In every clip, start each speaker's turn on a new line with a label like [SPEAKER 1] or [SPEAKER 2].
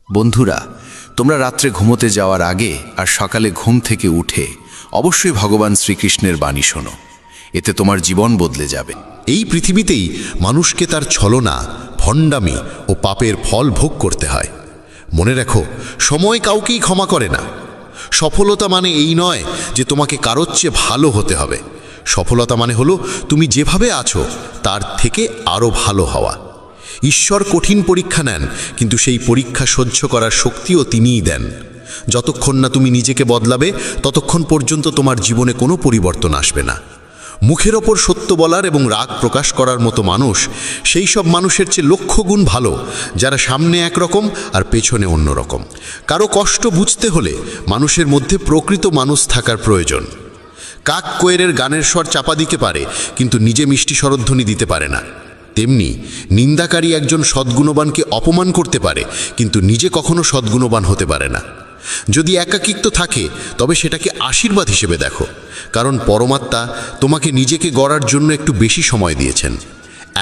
[SPEAKER 1] বন্ধুরা, তোমরা রাত্রে ঘুমোতে যাওয়ার আগে আর সকালে ঘুম থেকে উঠে অবশ্যই ভগবান শ্রীকৃষ্ণের বাণী শোনো। এতে তোমার জীবন বদলে যাবে।
[SPEAKER 2] এই পৃথিবীতেই মানুষকে তার ছলনা, ভণ্ডামি ও পাপের ফল ভোগ করতে হয়। মনে রেখো, সময় কাউকেই ক্ষমা করে না। সফলতা মানে এই নয় যে তোমাকে কারোর চেয়ে ভালো হতে হবে। সফলতা মানে হলো তুমি যেভাবে আছো তার থেকে আরও ভালো হওয়া। ঈশ্বর কঠিন পরীক্ষা নেন, কিন্তু সেই পরীক্ষা সহ্য করার শক্তিও তিনিই দেন। যতক্ষণ না তুমি নিজেকে বদলাবে ততক্ষণ পর্যন্ত তোমার জীবনে কোনো পরিবর্তন আসবে না। মুখের ওপর সত্য বলার এবং রাগ প্রকাশ করার মতো মানুষ সেই সব মানুষের চেয়ে লক্ষ গুণ ভালো যারা সামনে একরকম আর পেছনে অন্যরকম। কারো কষ্ট বুঝতে হলে মানুষের মধ্যে প্রকৃত মানুষ থাকার প্রয়োজন। কাক কোয়েলের গানের স্বর চাপা দিতে পারে, কিন্তু নিজে মিষ্টি স্বরধ্বনি দিতে পারে না। তেমনি নিন্দাকারী একজন সদ্গুণবানকে অপমান করতে পারে, কিন্তু নিজে কখনো সদ্গুণবান হতে পারে না। যদি একাকিত্ব থাকে তবে সেটাকে আশীর্বাদ হিসেবে দেখো, কারণ পরমাত্মা তোমাকে নিজেকে গড়ার জন্য একটু বেশি সময় দিয়েছেন।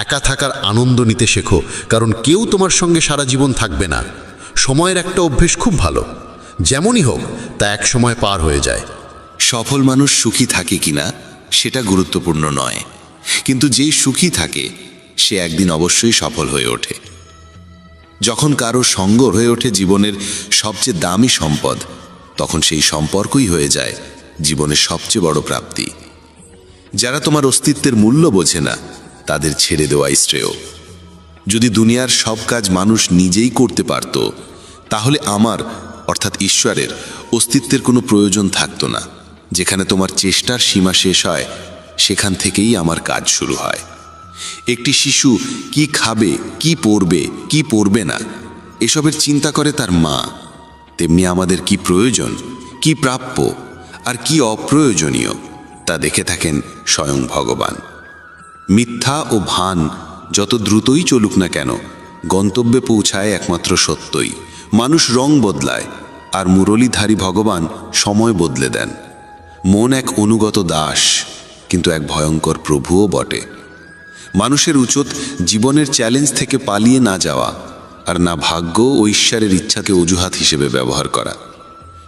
[SPEAKER 2] একা থাকার আনন্দ নিতে শেখো, কারণ কেউ তোমার সঙ্গে সারা জীবন থাকবে না। সময়ের একটা অভ্যেস খুব ভালো, যেমনই হোক তা এক সময় পার হয়ে যায়।
[SPEAKER 3] সফল মানুষ সুখী থাকে কিনা সেটা গুরুত্বপূর্ণ নয়, কিন্তু যেই সুখী থাকে সে একদিন অবশ্যই সফল হয়ে ওঠে। যখন কারো সঙ্গ হয়ে ওঠে জীবনের সবচেয়ে দামি সম্পদ, তখন সেই সম্পর্কই হয়ে যায় জীবনের সবচেয়ে বড় প্রাপ্তি। যারা তোমার অস্তিত্বের মূল্য বোঝে না তাদের ছেড়ে দেওয়াই শ্রেয়। যদি দুনিয়ার সব কাজ মানুষ নিজেই করতে পারত, তাহলে আমার অর্থাৎ ঈশ্বরের অস্তিত্বের কোনো প্রয়োজন থাকতো না। যেখানে তোমার চেষ্টার সীমা শেষ হয়, সেখান থেকেই আমার কাজ শুরু হয়। একটি শিশু কি খাবে, কি পরবে, কি পরবে না, এসবের চিন্তা করে তার মা। তেমনি আমাদের কি প্রয়োজন, কি প্রাপ্য আর কি অপ্রয়োজনীয় তা দেখে থাকেন স্বয়ং ভগবান। মিথ্যা ও ভান যত দ্রুতই চলুক না কেন, গন্তব্যে পৌঁছায় একমাত্র সত্যই। মানুষ রং বদলায়, আর মুরলীধারী ভগবান সময় বদলে দেন। মন এক অনুগত দাস, কিন্তু এক ভয়ঙ্কর প্রভুও বটে। মানুষের উচিত জীবনের চ্যালেঞ্জ থেকে পালিয়ে না যাওয়া, আর না ভাগ্য ও ঈশ্বরের ইচ্ছাকে অজুহাত হিসেবে ব্যবহার করা।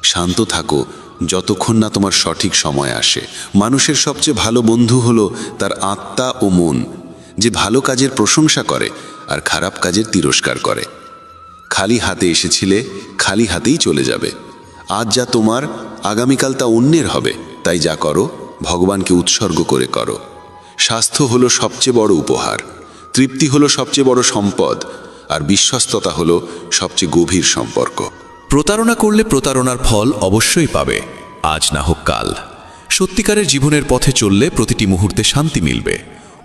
[SPEAKER 3] শান্ত থাকো যতক্ষণ না তোমার সঠিক সময় আসে। মানুষের সবচেয়ে ভালো বন্ধু হলো তার আত্মা ও মন, যে ভালো কাজের প্রশংসা করে আর খারাপ কাজের তিরস্কার করে। খালি হাতে এসেছিলে, খালি হাতেই চলে যাবে। আজ যা তোমার, আগামীকাল তা অন্যের হবে। তাই যা করো ভগবানকে উৎসর্গ করে করো। স্বাস্থ্য হলো সবচেয়ে বড় উপহার, তৃপ্তি হলো সবচেয়ে বড় সম্পদ, আর বিশ্বস্ততা হলো সবচেয়ে গভীর সম্পর্ক।
[SPEAKER 4] প্রতারণা করলে প্রতারণার ফল অবশ্যই পাবে, আজ না হোক কাল। সত্যিকারের জীবনের পথে চললে প্রতিটি মুহূর্তে শান্তি মিলবে।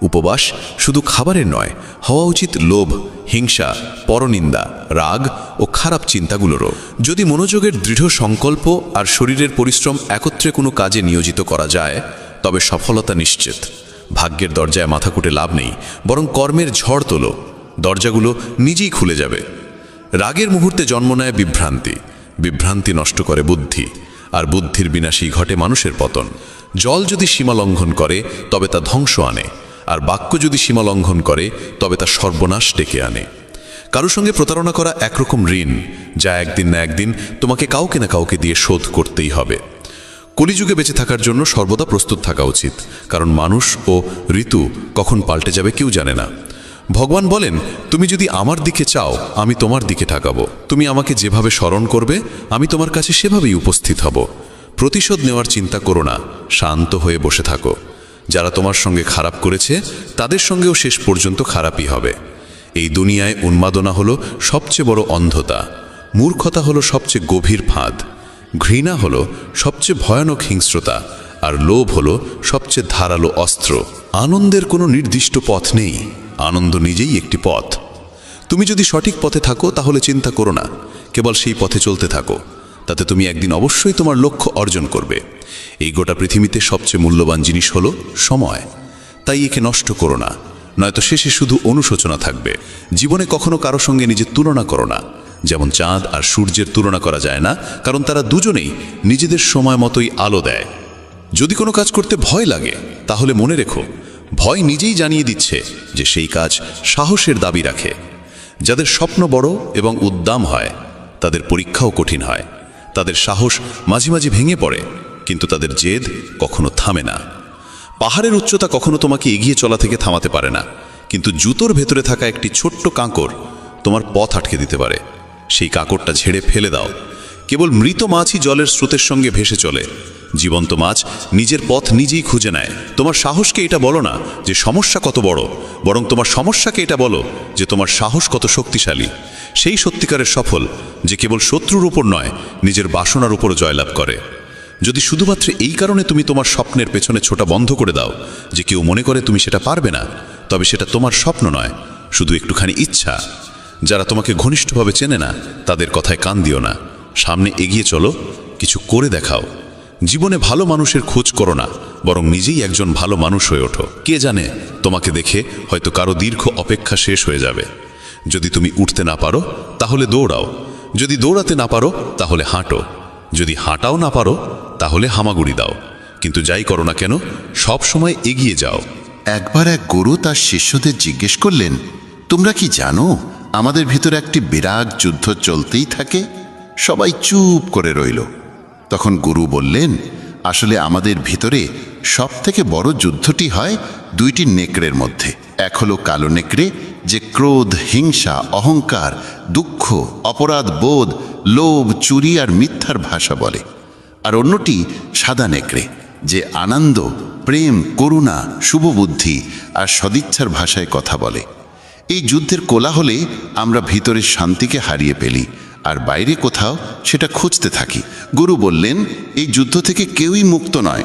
[SPEAKER 4] উপবাস শুধু খাবারের নয়, হওয়া উচিত লোভ, হিংসা, পরনিন্দা, রাগ ও খারাপ চিন্তাগুলোরও। যদি মনোযোগের দৃঢ় সংকল্প আর শরীরের পরিশ্রম একত্রে কোনো কাজে নিয়োজিত করা যায়, তবে সফলতা নিশ্চিত। ভাগ্যের দরজায় মাথা কুটে লাভ নেই, বরং কর্মের ঝড় তোলো, দরজাগুলো নিজেই খুলে যাবে। রাগের মুহূর্তে জন্ম নেয় বিভ্রান্তি, বিভ্রান্তি নষ্ট করে বুদ্ধি, আর বুদ্ধির বিনাশেই ঘটে মানুষের পতন। জল যদি সীমা লঙ্ঘন করে তবে তা ধ্বংস আনে, আর বাক্য যদি সীমা লঙ্ঘন করে তবে তা সর্বনাশ ডেকে আনে। কারো সঙ্গে প্রতারণা করা একরকম ঋণ, যা একদিন না একদিন তোমাকে কাউকে না কাউকে দিয়ে শোধ করতেই হবে। কলিযুগে বেঁচে থাকার জন্য সর্বদা প্রস্তুত থাকা উচিত, কারণ মানুষ ও ঋতু কখন পাল্টে যাবে কেউ জানে না। ভগবান বলেন, তুমি যদি আমার দিকে চাও আমি তোমার দিকে তাকাবো। তুমি আমাকে যেভাবে স্মরণ করবে আমি তোমার কাছে সেভাবেই উপস্থিত হব। প্রতিশোধ নেওয়ার চিন্তা করো না, শান্ত হয়ে বসে থাকো। যারা তোমার সঙ্গে খারাপ করেছে তাদের সঙ্গেও শেষ পর্যন্ত খারাপই হবে। এই দুনিয়ায় উন্মাদনা হলো সবচেয়ে বড় অন্ধতা, মূর্খতা হলো সবচেয়ে গভীর ফাঁদ, ঘৃণা হলো সবচেয়ে ভয়ানক হিংস্রতা, আর লোভ হলো সবচেয়ে ধারালো অস্ত্র। আনন্দের কোনো নির্দিষ্ট পথ নেই, আনন্দ নিজেই একটি পথ। তুমি যদি সঠিক পথে থাকো তাহলে চিন্তা করো না, কেবল সেই পথে চলতে থাকো। তাতে তুমি একদিন অবশ্যই তোমার লক্ষ্য অর্জন করবে। এই গোটা পৃথিবীতে সবচেয়ে মূল্যবান জিনিস হলো সময়, তাই একে নষ্ট করো না, নয়তো শেষে শুধু অনুশোচনা থাকবে। জীবনে কখনো কারো সঙ্গে নিজের তুলনা করো না। যেমন চাঁদ আর সূর্যের তুলনা করা যায় না, কারণ তারা দুজনেই নিজেদের সময় মতোই আলো দেয়। যদি কোনো কাজ করতে ভয় লাগে তাহলে মনে রেখো, ভয় নিজেই জানিয়ে দিচ্ছে যে সেই কাজ সাহসের দাবি রাখে। যাদের স্বপ্ন বড় এবং উদ্দাম হয় তাদের পরীক্ষাও কঠিন হয়। তাদের সাহস মাঝে মাঝে ভেঙে পড়ে, কিন্তু তাদের জেদ কখনো থামে না। পাহাড়ের উচ্চতা কখনো তোমাকে এগিয়ে চলা থেকে থামাতে পারে না, কিন্তু জুতোর ভেতরে থাকা একটি ছোট্ট কাঁকড় তোমার পথ আটকে দিতে পারে। সেই কাঁকড়টা ঝেড়ে ফেলে দাও। কেবল মৃত মাছই জলের স্রোতের সঙ্গে ভেসে চলে, জীবন্ত মাছ নিজের পথ নিজেই খুঁজে নেয়। তোমার সাহসকে এটা বলো না যে সমস্যা কত বড়, বরং তোমার সমস্যাকে এটা বলো যে তোমার সাহস কত শক্তিশালী। সেই সত্যিকারের সফল যে কেবল শত্রুর উপর নয়, নিজের বাসনার উপর জয়লাভ করে। যদি শুধুমাত্র এই কারণে তুমি তোমার স্বপ্নের পেছনে ছোটা বন্ধ করে দাও যে কেউ মনে করে তুমি সেটা পারবে না, তবে সেটা তোমার স্বপ্ন নয়, শুধু একটুখানি ইচ্ছা। যারা তোমাকে ঘনিষ্ঠভাবে চেনে না তাদের কথায় কান দিও না, সামনে এগিয়ে চলো, কিছু করে দেখাও। জীবনে ভালো মানুষের খোঁজ করো না, বরং নিজেই একজন ভালো মানুষ হয়ে ওঠো। কে জানে, তোমাকে দেখে হয়তো কারো দীর্ঘ অপেক্ষা শেষ হয়ে যাবে। যদি তুমি উঠতে না পারো তাহলে দৌড়াও, যদি দৌড়াতে না পারো তাহলে হাঁটো, যদি হাঁটাও না পারো তাহলে হামাগুড়ি দাও, কিন্তু যাই করো না কেন সব সময় এগিয়ে যাও।
[SPEAKER 3] একবার এক গুরু তার শিষ্যদের জিজ্ঞেস করলেন, তোমরা কি জানো আমাদের ভিতরে একটি বিরাট যুদ্ধ চলতেই থাকে? সবাই চুপ করে রইল। তখন গুরু বললেন, আসলে আমাদের ভিতরে সব থেকে বড় যুদ্ধটি হয় দুইটি নেকড়ের মধ্যে। এক হলো কালো নেকড়ে, যে ক্রোধ, হিংসা, অহংকার, দুঃখ, অপরাধ বোধ, লোভ, চুরি আর মিথ্যার ভাষা বলে। আর অন্যটি সাদা নেকড়ে, যে আনন্দ, প্রেম, করুণা, শুভবুদ্ধি আর সদিচ্ছার ভাষায় কথা বলে। এই যুদ্ধের কোলাহলে আমরা ভিতরের শান্তিকে হারিয়ে ফেলি, আর বাইরে কোথাও সেটা খুঁজতে থাকি। গুরু বললেন, এই যুদ্ধ থেকে কেউই মুক্ত নয়।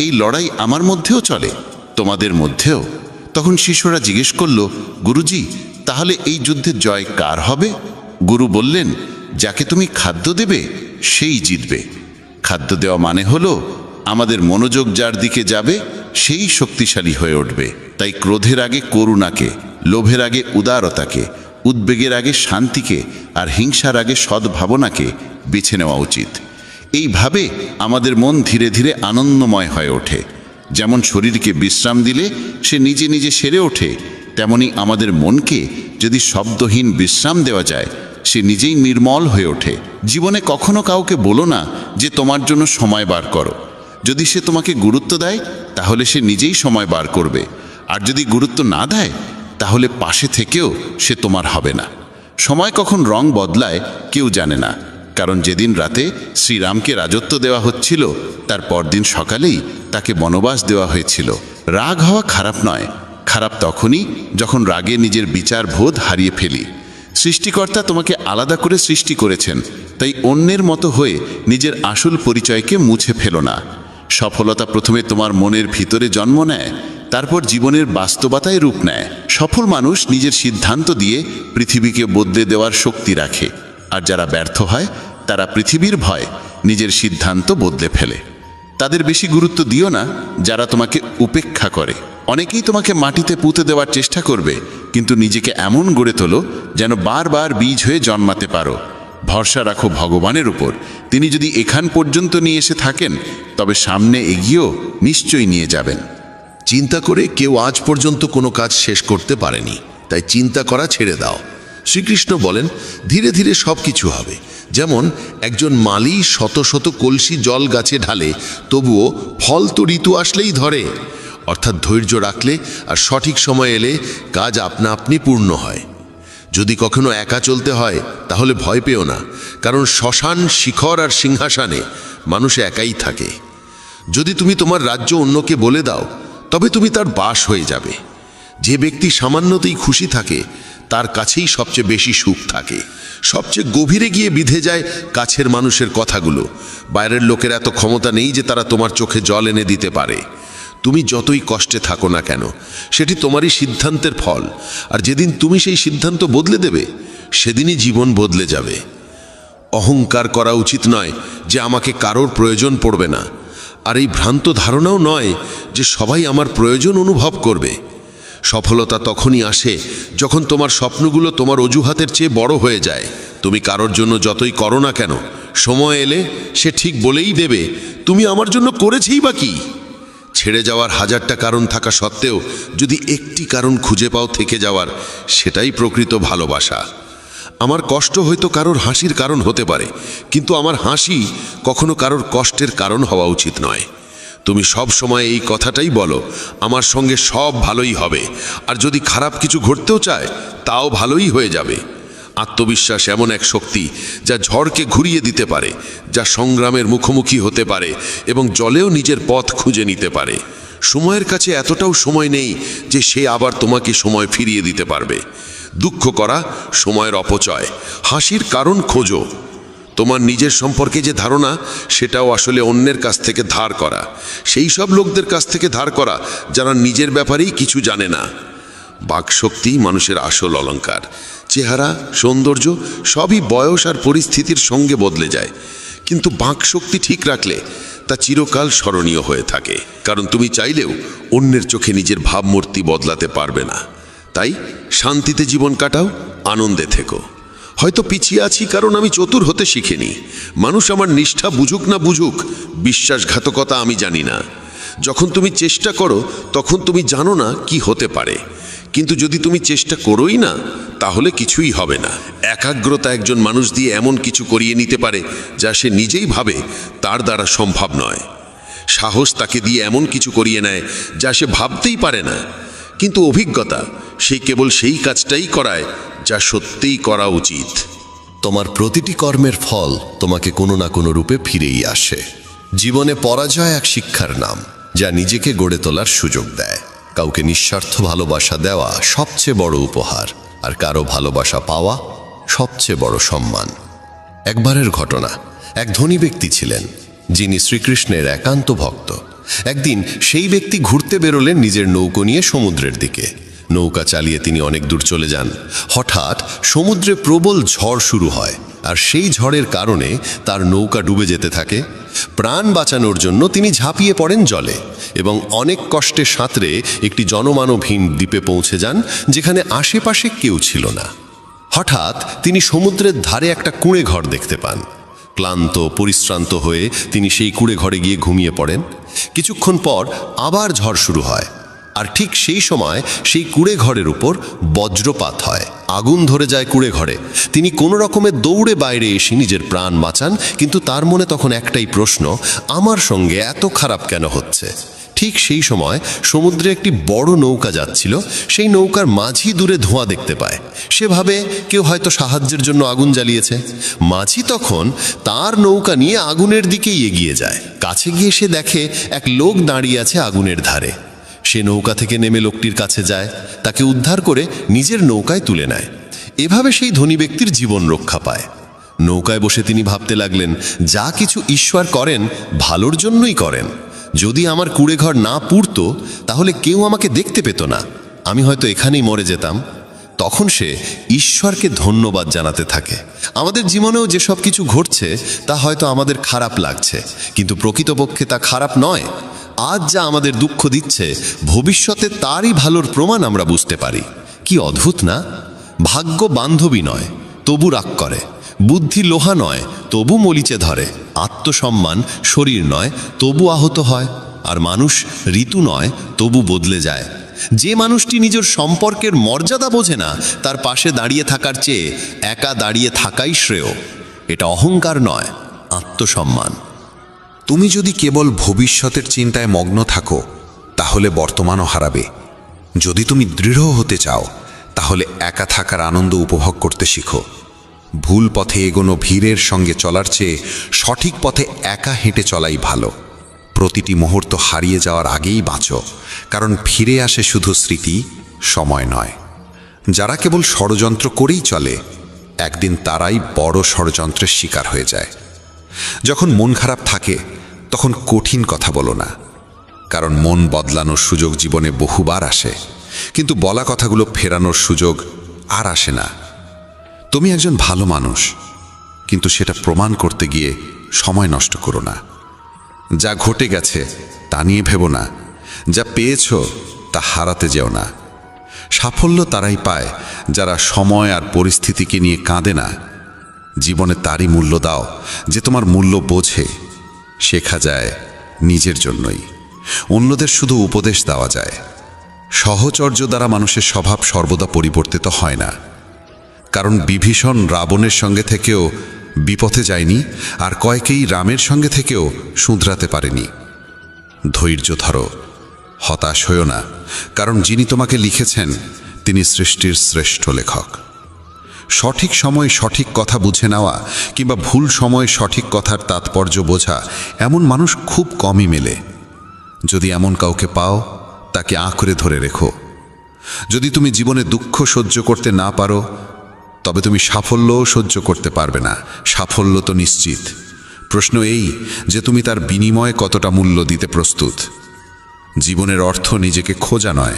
[SPEAKER 3] এই লড়াই আমার মধ্যেও চলে, তোমাদের মধ্যেও। তখন শিষ্যরা জিজ্ঞেস করল, গুরুজি, তাহলে এই যুদ্ধের জয় কার হবে? গুরু বললেন, যাকে তুমি খাদ্য দেবে সেই জিতবে। খাদ্য দেওয়া মানে হলো আমাদের মনোযোগ যার দিকে যাবে সেই শক্তিশালী হয়ে উঠবে। তাই ক্রোধের আগে করুণাকে, লোভের আগে উদারতাকে, উদ্বেগের আগে শান্তিকে আর হিংসার আগে সদ্ভাবনাকে বেছে নেওয়া উচিত। এইভাবে আমাদের মন ধীরে ধীরে আনন্দময় হয়ে ওঠে। যেমন শরীরকে বিশ্রাম দিলে সে নিজে নিজে সেরে ওঠে, তেমনি আমাদের মনকে যদি শব্দহীন বিশ্রাম দেওয়া যায় সে নিজেই নির্মল হয়ে ওঠে। জীবনে কখনো কাউকে বলো না যে তোমার জন্য সময় বার করো। যদি সে তোমাকে গুরুত্ব দেয় তাহলে সে নিজেই সময় বার করবে, আর যদি গুরুত্ব না দেয় তাহলে পাশে থেকেও সে তোমার হবে না। সময় কখন রং বদলায় কেউ জানে না, কারণ যেদিন রাতে শ্রীরামকে রাজত্ব দেওয়া হচ্ছিল তার পরদিন সকালেই তাকে বনবাস দেওয়া হয়েছিল। রাগ হওয়া খারাপ নয়, খারাপ তখনই যখন রাগে নিজের বিচার বোধ হারিয়ে ফেলি। সৃষ্টিকর্তা তোমাকে আলাদা করে সৃষ্টি করেছেন, তাই অন্যের মতো হয়ে নিজের আসল পরিচয়কে মুছে ফেলো না। সফলতা প্রথমে তোমার মনের ভিতরে জন্ম নেয়, তারপর জীবনের বাস্তবতায় রূপ নেয়। সফল মানুষ নিজের সিদ্ধান্ত দিয়ে পৃথিবীকে বদলে দেওয়ার শক্তি রাখে, আর যারা ব্যর্থ হয় তারা পৃথিবীর ভয় নিজের সিদ্ধান্ত বদলে ফেলে। তাদের বেশি গুরুত্ব দিও না যারা তোমাকে উপেক্ষা করে। অনেকেই তোমাকে মাটিতে পুঁতে দেওয়ার চেষ্টা করবে, কিন্তু নিজেকে এমন গড়ে তোলো যেন বারবার বীজ হয়ে জন্মাতে পারো। ভরসা রাখো ভগবানের উপর, তিনি যদি এখান পর্যন্ত নিয়ে এসে থাকেন তবে সামনে এগিয়েও নিশ্চয়ই নিয়ে যাবেন।
[SPEAKER 2] চিন্তা করে কেউ আজ পর্যন্ত কোনো কাজ শেষ করতে পারেনি, তাই চিন্তা করা ছেড়ে দাও। শ্রীকৃষ্ণ বলেন, ধীরে ধীরে সব কিছু হবে। যেমন একজন মালি শত শত কলসি জল গাছে ঢালে, তবুও ফল তো ঋতু আসলেই ধরে। অর্থাৎ ধৈর্য রাখলে আর সঠিক সময় এলে কাজ আপনা আপনি পূর্ণ হয়। যদি কখনো একা চলতে হয় তাহলে ভয় পেও না, কারণ শ্মশান, শিখর আর সিংহাসনে মানুষ একাই থাকে। যদি তুমি তোমার রাজ্য অন্যকে বলে দাও তবে তুমি তার বাস হয়ে যাবে। যে ব্যক্তি সামান্যতেই খুশি থাকে তার কাছেই সবচেয়ে বেশি সুখ থাকে। সবচেয়ে গভীরে গিয়ে বিধে যায় কাছের মানুষের কথাগুলো। বাইরের লোকের এত ক্ষমতা নেই যে তারা তোমার চোখে জল এনে দিতে পারে। তুমি যতই কষ্টে থাকো না কেন, সেটি তোমারই সিদ্ধান্তের ফল, আর যেদিন তুমি সেই সিদ্ধান্ত বদলে দেবে সেদিনই জীবন বদলে যাবে। অহংকার করা উচিত নয় যে আমাকে কারোর প্রয়োজন পড়বে না, আর এই ভ্রান্ত ধারণাও নয় যে সবাই আমার প্রয়োজন অনুভব করবে। সফলতা তখনই আসে যখন তোমার স্বপ্নগুলো তোমার অজুহাতের চেয়ে বড় হয়ে যায়। তুমি কারোর জন্য যতই করো না কেন, সময় এলে সে ঠিক বলেই দেবে, তুমি আমার জন্য করেছেই বা কি। ছেড়ে যাওয়ার হাজারটা কারণ থাকা সত্ত্বেও যদি একটি কারণ খুঁজে পাও থেকে যাওয়ার, সেটাই প্রকৃত ভালোবাসা।
[SPEAKER 5] আমার কষ্ট হয়তো কারোর হাসির কারণ হতে পারে, কিন্তু আমার হাসি কখনো কারোর কষ্টের কারণ হওয়া উচিত নয়। তুমি সব সময় এই কথাটাই বলো, আমার সঙ্গে সব ভালোই হবে, আর যদি খারাপ কিছু ঘটতেও চায় তাও ভালোই হয়ে যাবে। আত্মবিশ্বাস এমন এক শক্তি যা ঝড়কে ঘুরিয়ে দিতে পারে, যা সংগ্রামের মুখোমুখি হতে পারে এবং জলেও নিজের পথ খুঁজে নিতে পারে। সময়ের কাছে এতটাও সময় নেই যে সে আবার তোমাকে সময় ফিরিয়ে দিতে পারবে। দুঃখ করা সময়ের অপচয়, হাসির কারণ খোঁজো। তোমার নিজের সম্পর্কে যে ধারণা, সেটাও আসলে অন্যের কাছ থেকে ধার করা, সেই সব লোকদের কাছ থেকে ধার করা যারা নিজের ব্যাপারেই কিছু জানে না। বাকশক্তি মানুষের আসল অলংকার। চেহারা, সৌন্দর্য সবই বয়স আর পরিস্থিতির সঙ্গে বদলে যায়, কিন্তু বাকশক্তি ঠিক রাখলে তা চিরকাল স্মরণীয় হয়ে থাকে। কারণ তুমি চাইলেও অন্যের চোখে নিজের ভাবমূর্তি বদলাতে পারবে না। তাই শান্তিতে জীবন কাটাও, আনন্দে থেকো। হয়তো পিছিয়ে আছি কারণ আমি চতুর হতে শিখিনি। মানুষ আমার নিষ্ঠা বুঝুক না বুঝুক, বিশ্বাসঘাতকতা আমি জানি না। যখন তুমি চেষ্টা করো তখন তুমি জানো না কি হতে পারে, কিন্তু যদি তুমি চেষ্টা করোই না তাহলে কিছুই হবে না। একাগ্রতা একজন মানুষ দিয়ে এমন কিছু করিয়ে নিতে পারে যা সে নিজেই ভাবে তার দ্বারা সম্ভব নয়। সাহস তাকে দিয়ে এমন কিছু করিয়ে নেয় যা সে ভাবতেই পারে না, কিন্তু অভিজ্ঞতা সে কেবল সেই কাজটাই করায় যা সত্যিই করা উচিত।
[SPEAKER 6] তোমার প্রতিটি কর্মের ফল তোমাকে কোনো না কোনো রূপে ফিরেই আসে। জীবনে পরাজয় এক শিক্ষার নাম, যা নিজেকে গড়ে তোলার সুযোগ দেয়। কাউকে নিঃস্বার্থ ভালোবাসা দেওয়া সবচেয়ে বড় উপহার, আর কারো ভালোবাসা পাওয়া সবচেয়ে বড় সম্মান। একবারের ঘটনা, এক ধনী ব্যক্তি ছিলেন যিনি শ্রীকৃষ্ণের একান্ত ভক্ত। একদিন সেই ব্যক্তি ঘুরতে বেরোলেন নিজের নৌকো নিয়ে সমুদ্রের দিকে। নৌকা চালিয়ে তিনি অনেক দূর চলে যান। হঠাৎ সমুদ্রে প্রবল ঝড় শুরু হয়, আর সেই ঝড়ের কারণে তার নৌকা ডুবে যেতে থাকে। প্রাণ বাঁচানোর জন্য তিনি ঝাঁপিয়ে পড়েন জলে এবং অনেক কষ্টে সাঁতরে একটি জনমানবহীন দ্বীপে পৌঁছে যান, যেখানে আশেপাশে কেউ ছিল না। হঠাৎ তিনি সমুদ্রের ধারে একটা কুঁড়ে ঘর দেখতে পান। ক্লান্ত পরিশ্রান্ত হয়ে তিনি সেই কুঁড়ে ঘরে গিয়ে ঘুমিয়ে পড়েন। কিছুক্ষণ পর আবার ঝড় শুরু হয়, আর ঠিক সেই সময় সেই কুঁড়ে ঘরের উপর বজ্রপাত হয়। আগুন ধরে যায় কুঁড়ে ঘরে। তিনি কোনো রকমে দৌড়ে বাইরে এসে নিজের প্রাণ বাঁচান, কিন্তু তার মনে তখন একটাই প্রশ্ন, আমার সঙ্গে এত খারাপ কেন হচ্ছে? ঠিক সেই সময় সমুদ্রে একটি বড় নৌকা যাচ্ছিল। সেই নৌকার মাঝি দূরে ধোঁয়া দেখতে পায়। সে ভাবে কেউ হয়তো সাহায্যের জন্য আগুন জ্বালিয়েছে। মাঝি তখন তার নৌকা নিয়ে আগুনের দিকেই এগিয়ে যায়। কাছে গিয়ে সে দেখে এক লোক দাঁড়িয়ে আছে আগুনের ধারে। সে নৌকা থেকে নেমে লোকটির কাছে যায়, তাকে উদ্ধার করে নিজের নৌকায় তুলে নেয়। এভাবে সেই ধনী ব্যক্তির জীবন রক্ষা পায়। নৌকায় বসে তিনি ভাবতে লাগলেন, যা কিছু ঈশ্বর করেন ভালোর জন্যই করেন। যদি আমার কুঁড়েঘর না পুড়তো তাহলে কেউ আমাকে দেখতে পেত না, আমি হয়তো এখানেই মরে যেতাম। তখন সে ঈশ্বরকে ধন্যবাদ জানাতে থাকে। আমাদের জীবনেও যেসব কিছু ঘটছে তা হয়তো আমাদের খারাপ লাগছে, কিন্তু প্রকৃতপক্ষে তা খারাপ নয়। আজ যা আমাদের দুঃখ দিচ্ছে, ভবিষ্যতে তারই ভালোর প্রমাণ আমরা বুঝতে পারি। কি অদ্ভুত না? ভাগ্য বান্ধবী নয়, তবু রাগ করে। বুদ্ধি লোহা নয়, তবু মলিচে ধরে। আত্মসম্মান শরীর নয়, তবু আহত হয়। আর মানুষ ঋতু নয়, তবু বদলে যায়। যে মানুষটি নিজের সম্পর্কের মর্যাদা বোঝে না, তার পাশে দাঁড়িয়ে থাকার চেয়ে একা দাঁড়িয়ে থাকাই শ্রেয়। এটা অহংকার নয়, আত্মসম্মান।
[SPEAKER 1] তুমি যদি কেবল ভবিষ্যতের চিন্তায় মগ্ন থাকো তাহলে বর্তমানও হারাবে। যদি তুমি দৃঢ় হতে চাও তাহলে একা থাকার আনন্দ উপভোগ করতে শিখো। ভুল পথে এগোনো ভিড়ের সঙ্গে চলার চেয়ে সঠিক পথে একা হেঁটে চলাই ভালো। প্রতিটি মুহূর্ত হারিয়ে যাওয়ার আগেই বাঁচো, কারণ ফিরে আসে শুধু স্মৃতি, সময় নয়। যারা কেবল ষড়যন্ত্র করেই চলে, একদিন তারাই বড় ষড়যন্ত্রের শিকার হয়ে যায়। যখন মন খারাপ থাকে তখন কঠিন কথা বলো না, কারণ মন বদলানোর সুযোগ জীবনে বহুবার আসে, কিন্তু বলা কথাগুলো ফেরানোর সুযোগ আর আসে না। তুমি একজন ভালো মানুষ, কিন্তু সেটা প্রমাণ করতে গিয়ে সময় নষ্ট করো না। যা ঘটে গেছে তা নিয়ে ভেবো না, যা পেয়েছ তা হারাতে যেও না। সাফল্য তারাই পায় যারা সময় আর পরিস্থিতিকে নিয়ে কাঁদে না। জীবনে তারই মূল্য দাও যে তোমার মূল্য বোঝে। শেখা যায় নিজের জন্যই, অন্যদের শুধু উপদেশ দেওয়া যায়। সহচর্য দ্বারা মানুষের স্বভাব সর্বদা পরিবর্তিত হয় না। কারণ বিভীষণ রাবণের সঙ্গে থেকেও বিপথে যায়নি, আর কয়েকেই রামের সঙ্গে থেকেও শুধরাতে পারেনি। ধৈর্য ধরো, হতাশ হও না, কারণ যিনি তোমাকে লিখেছেন তিনি সৃষ্টির শ্রেষ্ঠ লেখক। সঠিক সময়ে সঠিক কথা বুঝে নেওয়া কিংবা ভুল সময়ে সঠিক কথার তাৎপর্য বোঝা এমন মানুষ খুব কমই মেলে। যদি এমন কাউকে পাও, তাকে আঁকড়ে ধরে রেখো। যদি তুমি জীবনে দুঃখ সহ্য করতে না পারো, তবে তুমি সাফল্যও সহ্য করতে পারবে না। সাফল্য তো নিশ্চিত, প্রশ্ন এই যে তুমি তার বিনিময়ে কতটা মূল্য দিতে প্রস্তুত। জীবনের অর্থ নিজেকে খোঁজা নয়,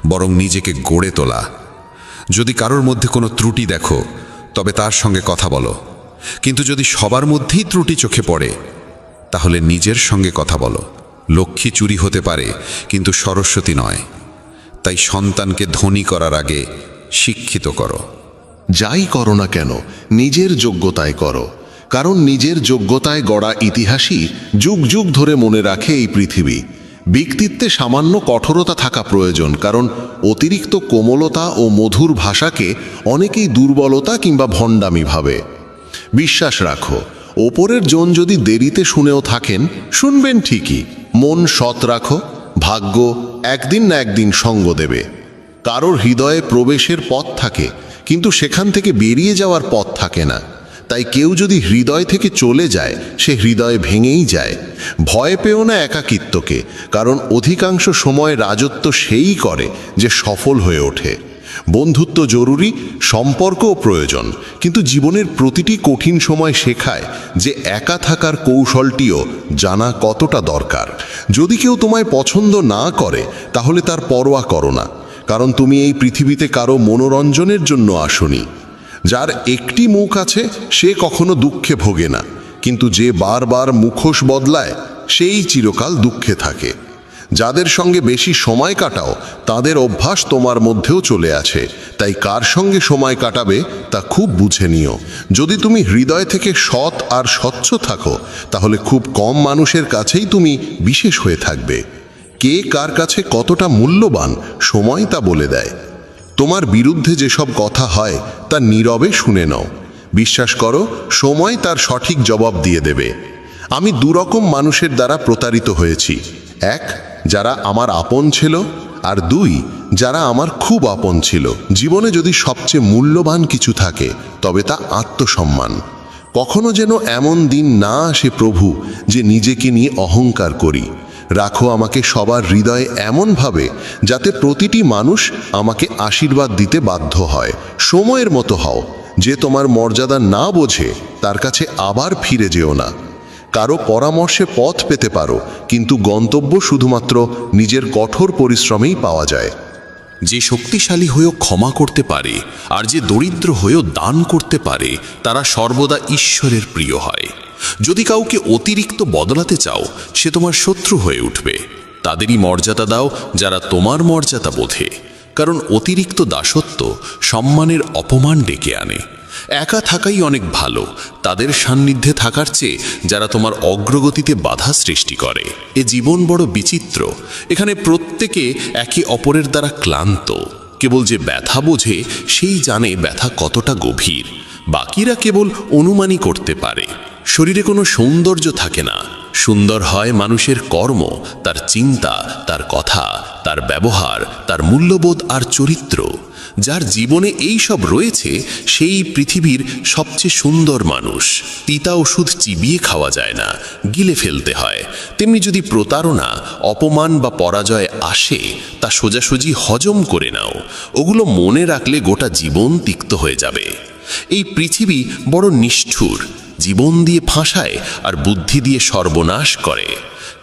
[SPEAKER 1] বরং নিজেকে গড়ে তোলা। যদি কারোর মধ্যে কোনো ত্রুটি দেখো, তবে তার সঙ্গে কথা বলো, কিন্তু যদি সবার মধ্যেই ত্রুটি চোখে পড়ে, তাহলে নিজের সঙ্গে কথা বলো। লক্ষ্মী চুরি হতে পারে, কিন্তু সরস্বতী নয়। তাই সন্তানকে ধনী করার আগে শিক্ষিত করো।
[SPEAKER 7] যাই করো না কেন নিজের যোগ্যতায় করো, কারণ নিজের যোগ্যতায় গড়া ইতিহাসই যুগ যুগ ধরে মনে রাখে এই পৃথিবী। ব্যক্তিত্বে সামান্য কঠোরতা থাকা প্রয়োজন, কারণ অতিরিক্ত কোমলতা ও মধুর ভাষাকে অনেকেই দুর্বলতা কিংবা ভণ্ডামি ভাবে। বিশ্বাস রাখো, ওপরের জন যদি দেরিতে শুনেও থাকেন, শুনবেন ঠিকই। মন সৎ রাখো, ভাগ্য একদিন না একদিন সঙ্গ দেবে। কারোর হৃদয়ে প্রবেশের পথ থাকে, কিন্তু সেখান থেকে বেরিয়ে যাওয়ার পথ থাকে না। তাই কেউ যদি হৃদয় থেকে চলে যায়, সে হৃদয় ভেঙেই যায়। ভয় পেও না একাকিত্বকে, কারণ অধিকাংশ সময় রাজত্ব সেই করে যে সফল হয়ে ওঠে। বন্ধুত্ব জরুরি, সম্পর্কও প্রয়োজন, কিন্তু জীবনের প্রতিটি কঠিন সময় শেখায় যে একা থাকার কৌশলটিও জানা কতটা দরকার। যদি কেউ তোমায় পছন্দ না করে, তাহলে তার পরোয়া করো না, কারণ তুমি এই পৃথিবীতে কারো মনোরঞ্জনের জন্য আসোনি। যার একটি মুখ আছে সে কখনো দুঃখে ভোগে না, কিন্তু যে বারবার মুখোশ বদলায় সেই চিরকাল দুঃখে থাকে। যাদের সঙ্গে বেশি সময় কাটাও, তাদের অভ্যাস তোমার মধ্যেও চলে আছে। তাই কার সঙ্গে সময় কাটাবে তা খুব বুঝে নিও। যদি তুমি হৃদয় থেকে সৎ আর স্বচ্ছ থাকো, তাহলে খুব কম মানুষের কাছেই তুমি বিশেষ হয়ে থাকবে। কে কার কাছে কতটা মূল্যবান, সময় তা বলে দেয়। তোমার বিরুদ্ধে যেসব কথা হয় তা নীরবে শুনে নাও। বিশ্বাস করো, সময় তার সঠিক জবাব দিয়ে দেবে। আমি দুরকম মানুষের দ্বারা প্রতারিত হয়েছি। এক, যারা আমার আপন ছিল, আর দুই, যারা আমার খুব আপন ছিল। জীবনে যদি সবচেয়ে মূল্যবান কিছু থাকে, তবে তা আত্মসম্মান। কখনো যেন এমন দিন না আসে প্রভু যে নিজেকে নিয়ে অহংকার করি। রাখো আমাকে সবার হৃদয়ে এমনভাবে যাতে প্রতিটি মানুষ আমাকে আশীর্বাদ দিতে বাধ্য হয়। সময়ের মতো হও, যে তোমার মর্যাদা না বোঝে তার কাছে আবার ফিরে যেও না। কারো পরামর্শে পথ পেতে পারো, কিন্তু গন্তব্য শুধুমাত্র নিজের কঠোর পরিশ্রমেই পাওয়া যায়।
[SPEAKER 4] যে শক্তিশালী হয়েও ক্ষমা করতে পারে আর যে দরিদ্র হয়েও দান করতে পারে, তারা সর্বদা ঈশ্বরের প্রিয় হয়। যদি কাউকে অতিরিক্ত বদলাতে চাও, সে তোমার শত্রু হয়ে উঠবে। তাদেরই মর্যাদা দাও যারা তোমার মর্যাদা বোঝে, কারণ অতিরিক্ত দাসত্ব সম্মানের অপমান ডেকে আনে। একা থাকাই অনেক ভালো, তাদের সান্নিধ্যে থাকার চেয়ে যারা তোমার অগ্রগতিতে বাধা সৃষ্টি করে। এ জীবন বড় বিচিত্র, এখানে প্রত্যেকে একে অপরের দ্বারা ক্লান্ত। কেবল যে ব্যথা বোঝে সেই জানে ব্যথা কতটা গভীর, বাকিরা কেবল অনুমানই করতে পারে। শরীরে কোনো সৌন্দর্য থাকে না, সুন্দর হয় মানুষের কর্ম, তার চিন্তা, তার কথা, তার ব্যবহার, তার মূল্যবোধ আর চরিত্র। যার জীবনে এই সব রয়েছে সেই পৃথিবীর সবচেয়ে সুন্দর মানুষ। তিতা ওষুধ চিবিয়ে খাওয়া যায় না, গিলে ফেলতে হয়। তেমনি যদি প্রতারণা, অপমান বা পরাজয় আসে, তা সোজাসুজি হজম করে নাও। ওগুলো মনে রাখলে গোটা জীবন তিক্ত হয়ে যাবে। এই পৃথিবী বড় নিষ্ঠুর, জীবন দিয়ে ফাঁসায় আর বুদ্ধি দিয়ে সর্বনাশ করে।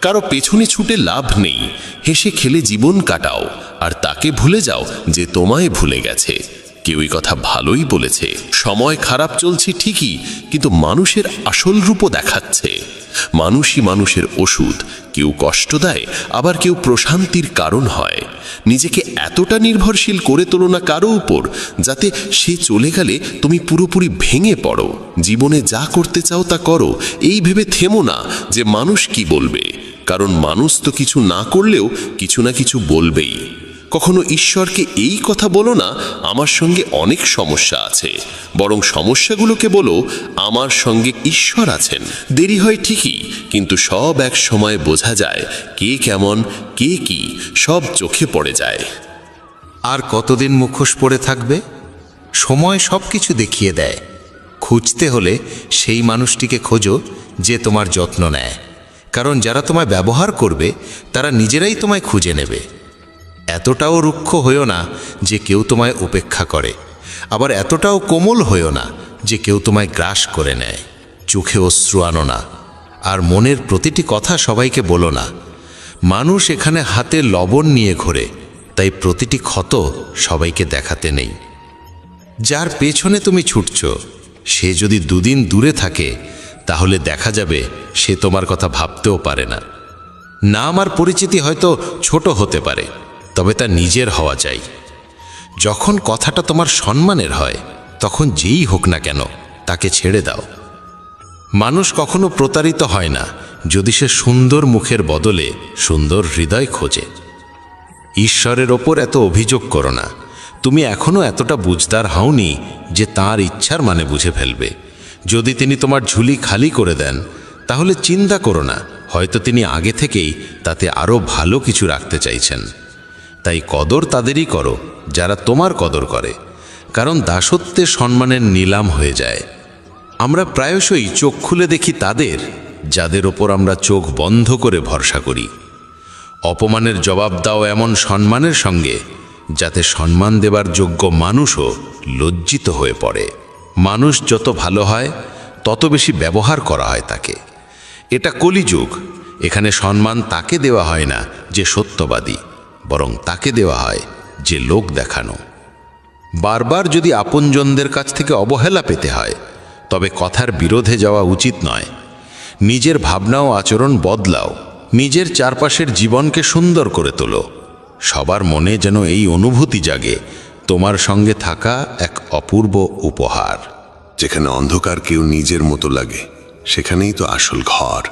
[SPEAKER 4] কারো পেছনে ছুটে লাভ নেই, হেসে খেলে জীবন কাটাও আর তাকে ভুলে যাও যে তোমায় ভুলে গেছে। কেউই কথা ভালোই বলেছে, সময় খারাপ চলছে ঠিকই, কিন্তু মানুষের আসল রূপও দেখাচ্ছে। মানুষই মানুষের ওষুধ, কেউ কষ্ট দেয়, আবার কেউ প্রশান্তির কারণ হয়। নিজেকে এতটা নির্ভরশীল করে তোলো না কারো উপর, যাতে সে চলে গেলে তুমি পুরোপুরি ভেঙে পড়ো। জীবনে যা করতে চাও তা করো, এই ভেবে থেমো না যে মানুষ কি বলবে, কারণ মানুষ তো কিছু না করলেও কিছু না কিছু বলবেই।
[SPEAKER 5] কখনো ঈশ্বরকে এই কথা বলো না, আমার সঙ্গে অনেক সমস্যা আছে, বরং সমস্যাগুলোকে বলো আমার সঙ্গে ঈশ্বর আছেন। দেরি হয় ঠিকই, কিন্তু সব এক সময় বোঝা যায় কে কেমন, কে কি, সব চোখে পড়ে যায়।
[SPEAKER 8] আর কতদিন মুখোশ পড়ে থাকবে? সময় সব কিছু দেখিয়ে দেয়। খুঁজতে হলে সেই মানুষটিকে খোঁজো যে তোমার যত্ন নেয়, কারণ যারা তোমায় ব্যবহার করবে তারা নিজেরাই তোমায় খুঁজে নেবে। এতটাও রুক্ষ হইও না যে কেউ তোমায় উপেক্ষা করে, আবার এতটাও কোমল হইও না যে কেউ তোমায় গ্রাস করে নেয়। চোখে অশ্রু আনো না, আর মনের প্রতিটি কথা সবাইকে বলো না। মানুষ এখানে হাতে লবণ নিয়ে ঘোরে, তাই প্রতিটি ক্ষত সবাইকে দেখাতে নেই। যার পেছনে তুমি ছুটছ সে যদি দুদিন দূরে থাকে তাহলে দেখা যাবে সে তোমার কথা ভাবতেও পারে না। নাম আর পরিচিতি হয়তো ছোট হতে পারে, তবে তা নিজের হওয়া চাই। যখন কথাটা তোমার সম্মানের হয় তখন যেই হোক না কেন তাকে ছেড়ে দাও। মানুষ কখনো প্রতারিত হয় না যদি সে সুন্দর মুখের বদলে সুন্দর হৃদয় খোঁজে। ঈশ্বরের ওপর এত অভিযোগ করো না। তুমি এখনো এতটা বুঝদার হওনি যে তাঁর ইচ্ছার মানে বুঝে ফেলবে। যদি তিনি তোমার ঝুলি খালি করে দেন তাহলে চিন্তা করো না, হয়তো তিনি আগে থেকেই তাতে আরও ভালো কিছু রাখতে চাইছেন। তাই কদর তাদেরই করো যারা তোমার কদর করে, কারণ দাসত্বে সম্মানের নিলাম হয়ে যায়। আমরা প্রায়শই চোখ খুলে দেখি তাদের যাদের ওপর আমরা চোখ বন্ধ করে ভরসা করি। অপমানের জবাব দাও এমন সম্মানের সঙ্গে যাতে সম্মান দেবার যোগ্য মানুষও লজ্জিত হয়ে পড়ে। মানুষ যত ভালো হয় তত বেশি ব্যবহার করা হয় তাকে। এটা কলিযুগ। এখানে সম্মান তাকে দেওয়া হয় না যে সত্যবাদী, বরং তাকে দেওয়া হয় যে লোক দেখানো। বারবার যদি আপনজনদের কাছ থেকে অবহেলা পেতে হয় তবে কথার বিরোধে যাওয়া উচিত নয়। নিজের ভাবনা ও আচরণ বদলাও, নিজের চারপাশের জীবনকে সুন্দর করে তোলো। সবার মনে যেন এই অনুভূতি জাগে তোমার সঙ্গে থাকা এক অপূর্ব উপহার।
[SPEAKER 3] যেখানে অন্ধকার কেউ নিজের মতো লাগে সেখানেই তো আসল ঘর।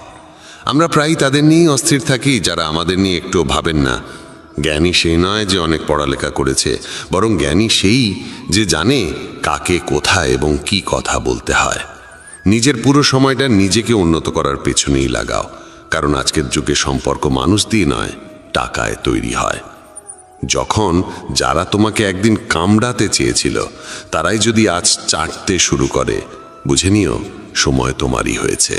[SPEAKER 3] আমরা প্রায়ই তাদের নিয়েই অস্থির থাকি যারা আমাদের নিয়ে একটুও ভাবেন না। জ্ঞানী সেই নয় যে অনেক পড়ালেখা করেছে, বরং জ্ঞানী সেই যে জানে কাকে কোথায় এবং কি কথা বলতে হয়। নিজের পুরো সময়টা নিজেকে উন্নত করার পেছনেই লাগাও, কারণ আজকের যুগে সম্পর্ক মানুষ দিয়ে নয়, টাকায় তৈরি হয়। যখন যারা তোমাকে একদিন কামড়াতে চেয়েছিল তারাই যদি আজ চাটতে শুরু করে, বুঝে নিও সময় তোমারই হয়েছে।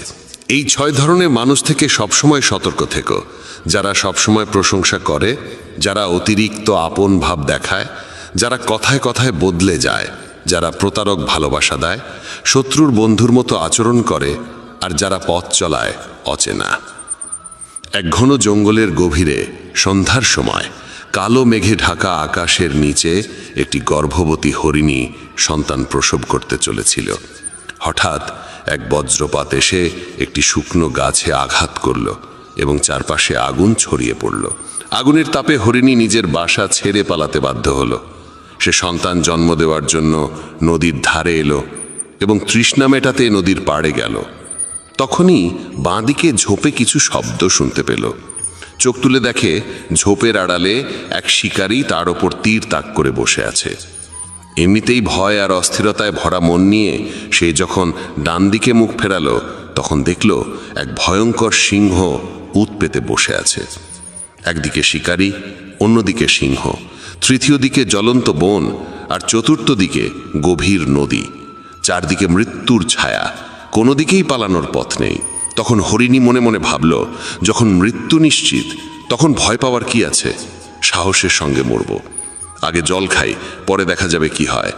[SPEAKER 3] এই 6 ধরনের মানুষ থেকে সবসময় সতর্ক থেকো। যারা সবসময় প্রশংসা করে, যারা অতিরিক্ত আপন ভাব দেখায়, যারা কথায় কথায় বদলে যায়, যারা প্রতারক ভালোবাসা দেয়, শত্রুর বন্ধুর মতো আচরণ করে, আর যারা পথ চলায় অচেনা। এক ঘন জঙ্গলের গভীরে সন্ধ্যার সময় কালো মেঘে ঢাকা আকাশের নিচে একটি গর্ভবতী হরিণী সন্তান প্রসব করতে চলেছিল। হঠাৎ এক বজ্রপাত এসে একটি শুকনো গাছে আঘাত করল এবং চারপাশে আগুন ছড়িয়ে পড়ল। আগুনের তাপে হরিণী নিজের বাসা ছেড়ে পালাতে বাধ্য হলো। সে সন্তান জন্ম দেওয়ার জন্য নদীর ধারে এলো এবং তৃষ্ণা মেটাতে নদীর পাড়ে গেল। তখনই বাঁদিকে ঝোপে কিছু শব্দ শুনতে পেল। চোখ তুলে দেখে ঝোপের আড়ালে এক শিকারী তার ওপর তীর তাক করে বসে আছে। এমনিতেই ভয় আর অস্থিরতায় ভরা মন নিয়ে সে যখন ডান দিকে মুখ ফেরালো তখন দেখল এক ভয়ঙ্কর সিংহ উত পেতে বসে আছে। একদিকে শিকারী, অন্যদিকে সিংহ, তৃতীয় দিকে জ্বলন্ত বন, আর চতুর্থ দিকে গভীর নদী। চারদিকে মৃত্যুর ছায়া, কোনো দিকেই পালানোর পথ নেই। তখন হরিণী মনে মনে ভাবল, যখন মৃত্যু নিশ্চিত তখন ভয় পাওয়ার কি আছে? সাহসের সঙ্গে মরব। আগে জল খাই, পরে দেখা যাবে কি হয়।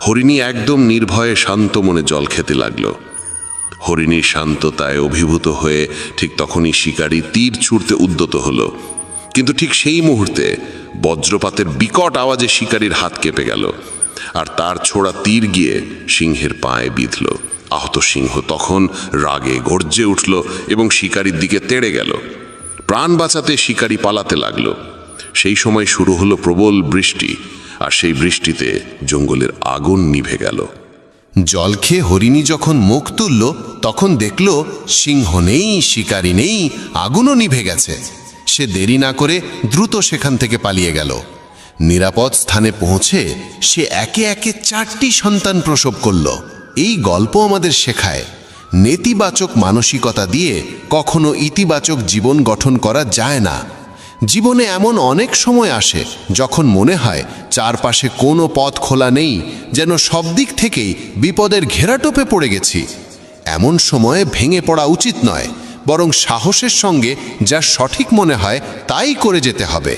[SPEAKER 3] হরিণী একদম নির্ভয়ে শান্ত মনে জল খেতে লাগল। হরিণীর শান্ততায় অভিভূত হয়ে ঠিক তখনই শিকারী তীর ছুঁড়তে উদ্যত হলো, কিন্তু ঠিক সেই মুহূর্তে বজ্রপাতের বিকট আওয়াজে শিকারীর হাত কেঁপে গেল, আর তার ছোড়া তীর গিয়ে সিংহের পায়ে বিঁধল। আহত সিংহ তখন রাগে গর্জে উঠল এবং শিকারীর দিকে তেড়ে গেল। প্রাণ বাঁচাতে শিকারী পালাতে লাগল। সেই সময় শুরু হলো প্রবল বৃষ্টি, আর সেই বৃষ্টিতে জঙ্গলের আগুন নিভে গেল।
[SPEAKER 2] জল খেয়ে হরিণী যখন মুখ তুলল তখন দেখল সিংহ নেই, শিকারী নেই, আগুনও নিভে গেছে। সে দেরি না করে দ্রুত সেখান থেকে পালিয়ে গেল। নিরাপদ স্থানে পৌঁছে সে একে একে 4টি সন্তান প্রসব করল। এই গল্প আমাদের শেখায় নেতিবাচক মানসিকতা দিয়ে কখনো ইতিবাচক জীবন গঠন করা যায় না। জীবনে এমন অনেক সময় আসে যখন মনে হয় চারপাশে কোনো পথ খোলা নেই, যেন সব দিক থেকেই বিপদের ঘেরাটোপে পড়ে গেছি। এমন সময়ে ভেঙে পড়া উচিত নয়, বরং সাহসের সঙ্গে যা সঠিক মনে হয় তাই করে যেতে হবে।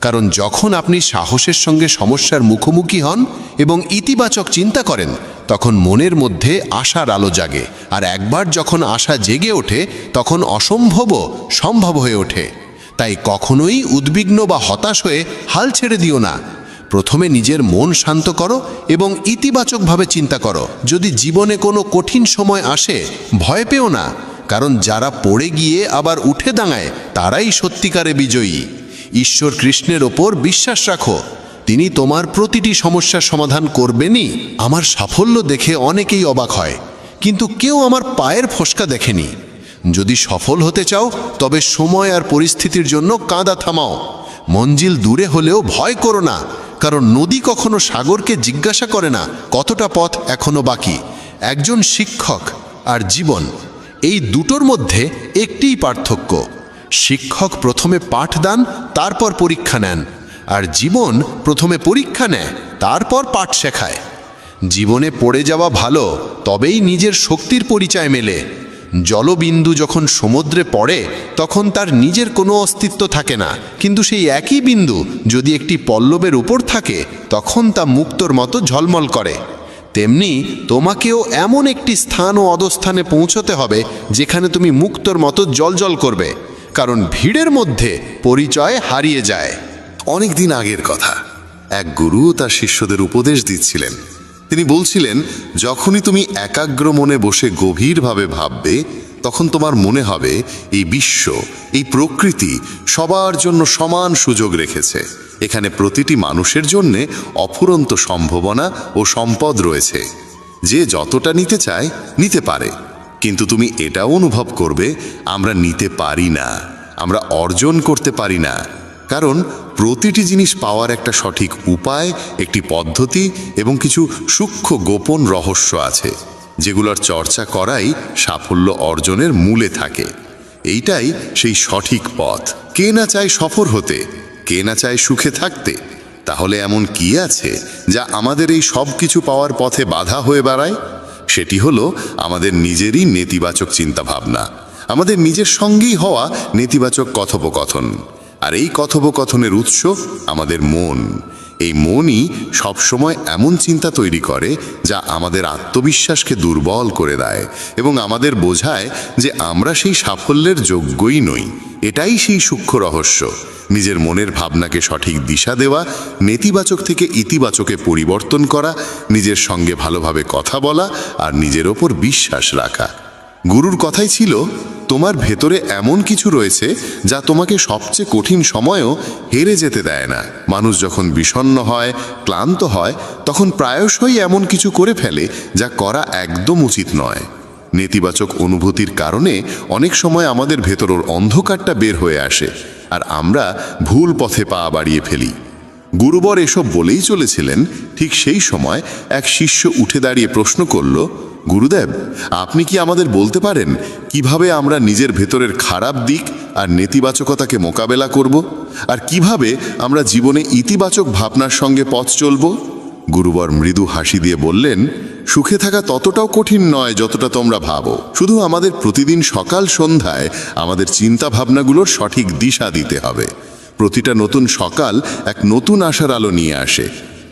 [SPEAKER 2] কারণ যখন আপনি সাহসের সঙ্গে সমস্যার মুখোমুখি হন এবং ইতিবাচক চিন্তা করেন, তখন মনের মধ্যে আশার আলো জাগে। আর একবার যখন আশা জেগে ওঠে, তখন অসম্ভবও সম্ভব হয়ে ওঠে। তাই কখনোই উদ্বিগ্ন বা হতাশ হয়ে হাল ছেড়ে দিও না। প্রথমে নিজের মন শান্ত করো এবং ইতিবাচকভাবে চিন্তা করো। যদি জীবনে কোনো কঠিন সময় আসে, ভয় পেও না, কারণ যারা পড়ে গিয়ে আবার উঠে দাঁড়ায় তারাই সত্যিকারে বিজয়ী। ঈশ্বর কৃষ্ণের ওপর বিশ্বাস রাখো, তিনি তোমার প্রতিটি সমস্যার সমাধান করবেনই। আমার সাফল্য দেখে অনেকেই অবাক হয়, কিন্তু কেউ আমার পায়ের ফসকা দেখেনি। যদি সফল হতে চাও, তবে সময় আর পরিস্থিতির জন্য কাঁদা থামাও। মঞ্জিল দূরে হলেও ভয় করো না, কারণ নদী কখনো সাগরকে জিজ্ঞাসা করে না কতটা পথ এখনো বাকি। একজন শিক্ষক আর জীবন, এই দুটোর মধ্যে একটিই পার্থক্য। শিক্ষক প্রথমে পাঠ দেন, তারপর পরীক্ষা নেন, আর জীবন প্রথমে পরীক্ষা নেয়, তারপর পাঠ শেখায়। জীবনে পড়ে যাওয়া ভালো, তবেই নিজের শক্তির পরিচয় মেলে। জলবিন্দু যখন সমুদ্রে পড়ে, তখন তার নিজের কোনো অস্তিত্ব থাকে না, কিন্তু সেই একই বিন্দু যদি একটি পল্লবের উপর থাকে, তখন তা মুক্তোর মতো ঝলমল করে। তেমনি তোমাকেও এমন একটি স্থান ও অধস্থানে পৌঁছতে হবে যেখানে তুমি মুক্তোর মতো জ্বলজ্বল করবে, কারণ ভিড়ের মধ্যে পরিচয় হারিয়ে যায়।
[SPEAKER 3] অনেক দিন আগের কথা, এক গুরু তার শিষ্যদের উপদেশ দিচ্ছিলেন। তিনি বলছিলেন, যখনই তুমি একাগ্র মনে বসে গভীরভাবে ভাববে, তখন তোমার মনে হবে এই বিশ্ব, এই প্রকৃতি সবার জন্য সমান সুযোগ রেখেছে। এখানে প্রতিটি মানুষের জন্যে অফুরন্ত সম্ভাবনা ও সম্পদ রয়েছে। যে যতটা নিতে চায় নিতে পারে, কিন্তু তুমি এটাও অনুভব করবে, আমরা নিতে পারি না, আমরা অর্জন করতে পারি না। কারণ প্রতিটি জিনিস পাওয়ার একটা সঠিক উপায়, একটি পদ্ধতি এবং কিছু সূক্ষ্ম গোপন রহস্য আছে, যেগুলোর চর্চা করাই সাফল্য অর্জনের মূলে থাকে। এইটাই সেই সঠিক পথ। কে না চায় সফল হতে, কে না চায় সুখে থাকতে? তাহলে এমন কি আছে যা আমাদের এই সব কিছু পাওয়ার পথে বাধা হয়ে দাঁড়ায়? সেটি হলো আমাদের নিজেরই নেতিবাচক চিন্তাভাবনা, আমাদের নিজের সঙ্গেই হওয়া নেতিবাচক কথোপকথন। আর এই কথোপকথনের উৎস আমাদের মন। এই মনই সবসময় এমন চিন্তা তৈরি করে যা আমাদের আত্মবিশ্বাসকে দুর্বল করে দেয় এবং আমাদের বোঝায় যে আমরা সেই সাফল্যের যোগ্যই নই। এটাই সেই সূক্ষ্ম রহস্য, নিজের মনের ভাবনাকে সঠিক দিশা দেওয়া, নেতিবাচক থেকে ইতিবাচকে পরিবর্তন করা, নিজের সঙ্গে ভালোভাবে কথা বলা আর নিজের ওপর বিশ্বাস রাখা। গুরুর কথাই ছিল, তোমার ভেতরে এমন কিছু রয়েছে যা তোমাকে সবচেয়ে কঠিন সময়েও হেরে যেতে দেয় না। মানুষ যখন বিষণ্ণ হয়, ক্লান্ত হয়, তখন প্রায়শই এমন কিছু করে ফেলে যা করা একদম উচিত নয়। নেতিবাচক অনুভূতির কারণে অনেক সময় আমাদের ভেতরের অন্ধকারটা বের হয়ে আসে আর আমরা ভুল পথে পা বাড়িয়ে ফেলি। গুরুবর এসব বলেই চলেছিলেন। ঠিক সেই সময় এক শিষ্য উঠে দাঁড়িয়ে প্রশ্ন করল, গুরুদেব, আপনি কি আমাদের বলতে পারেন কিভাবে আমরা নিজের ভেতরের খারাপ দিক আর নেতিবাচকতাকে মোকাবেলা করব, আর কিভাবে আমরা জীবনে ইতিবাচক ভাবনার সঙ্গে পথ চলব? গুরুবর মৃদু হাসি দিয়ে বললেন, সুখে থাকা ততটাও কঠিন নয় যতটা তোমরা ভাবো। শুধু আমাদের প্রতিদিন সকাল সন্ধ্যায় আমাদের চিন্তা ভাবনাগুলোর সঠিক দিশা দিতে হবে। প্রতিটা নতুন সকাল এক নতুন আশার আলো নিয়ে আসে,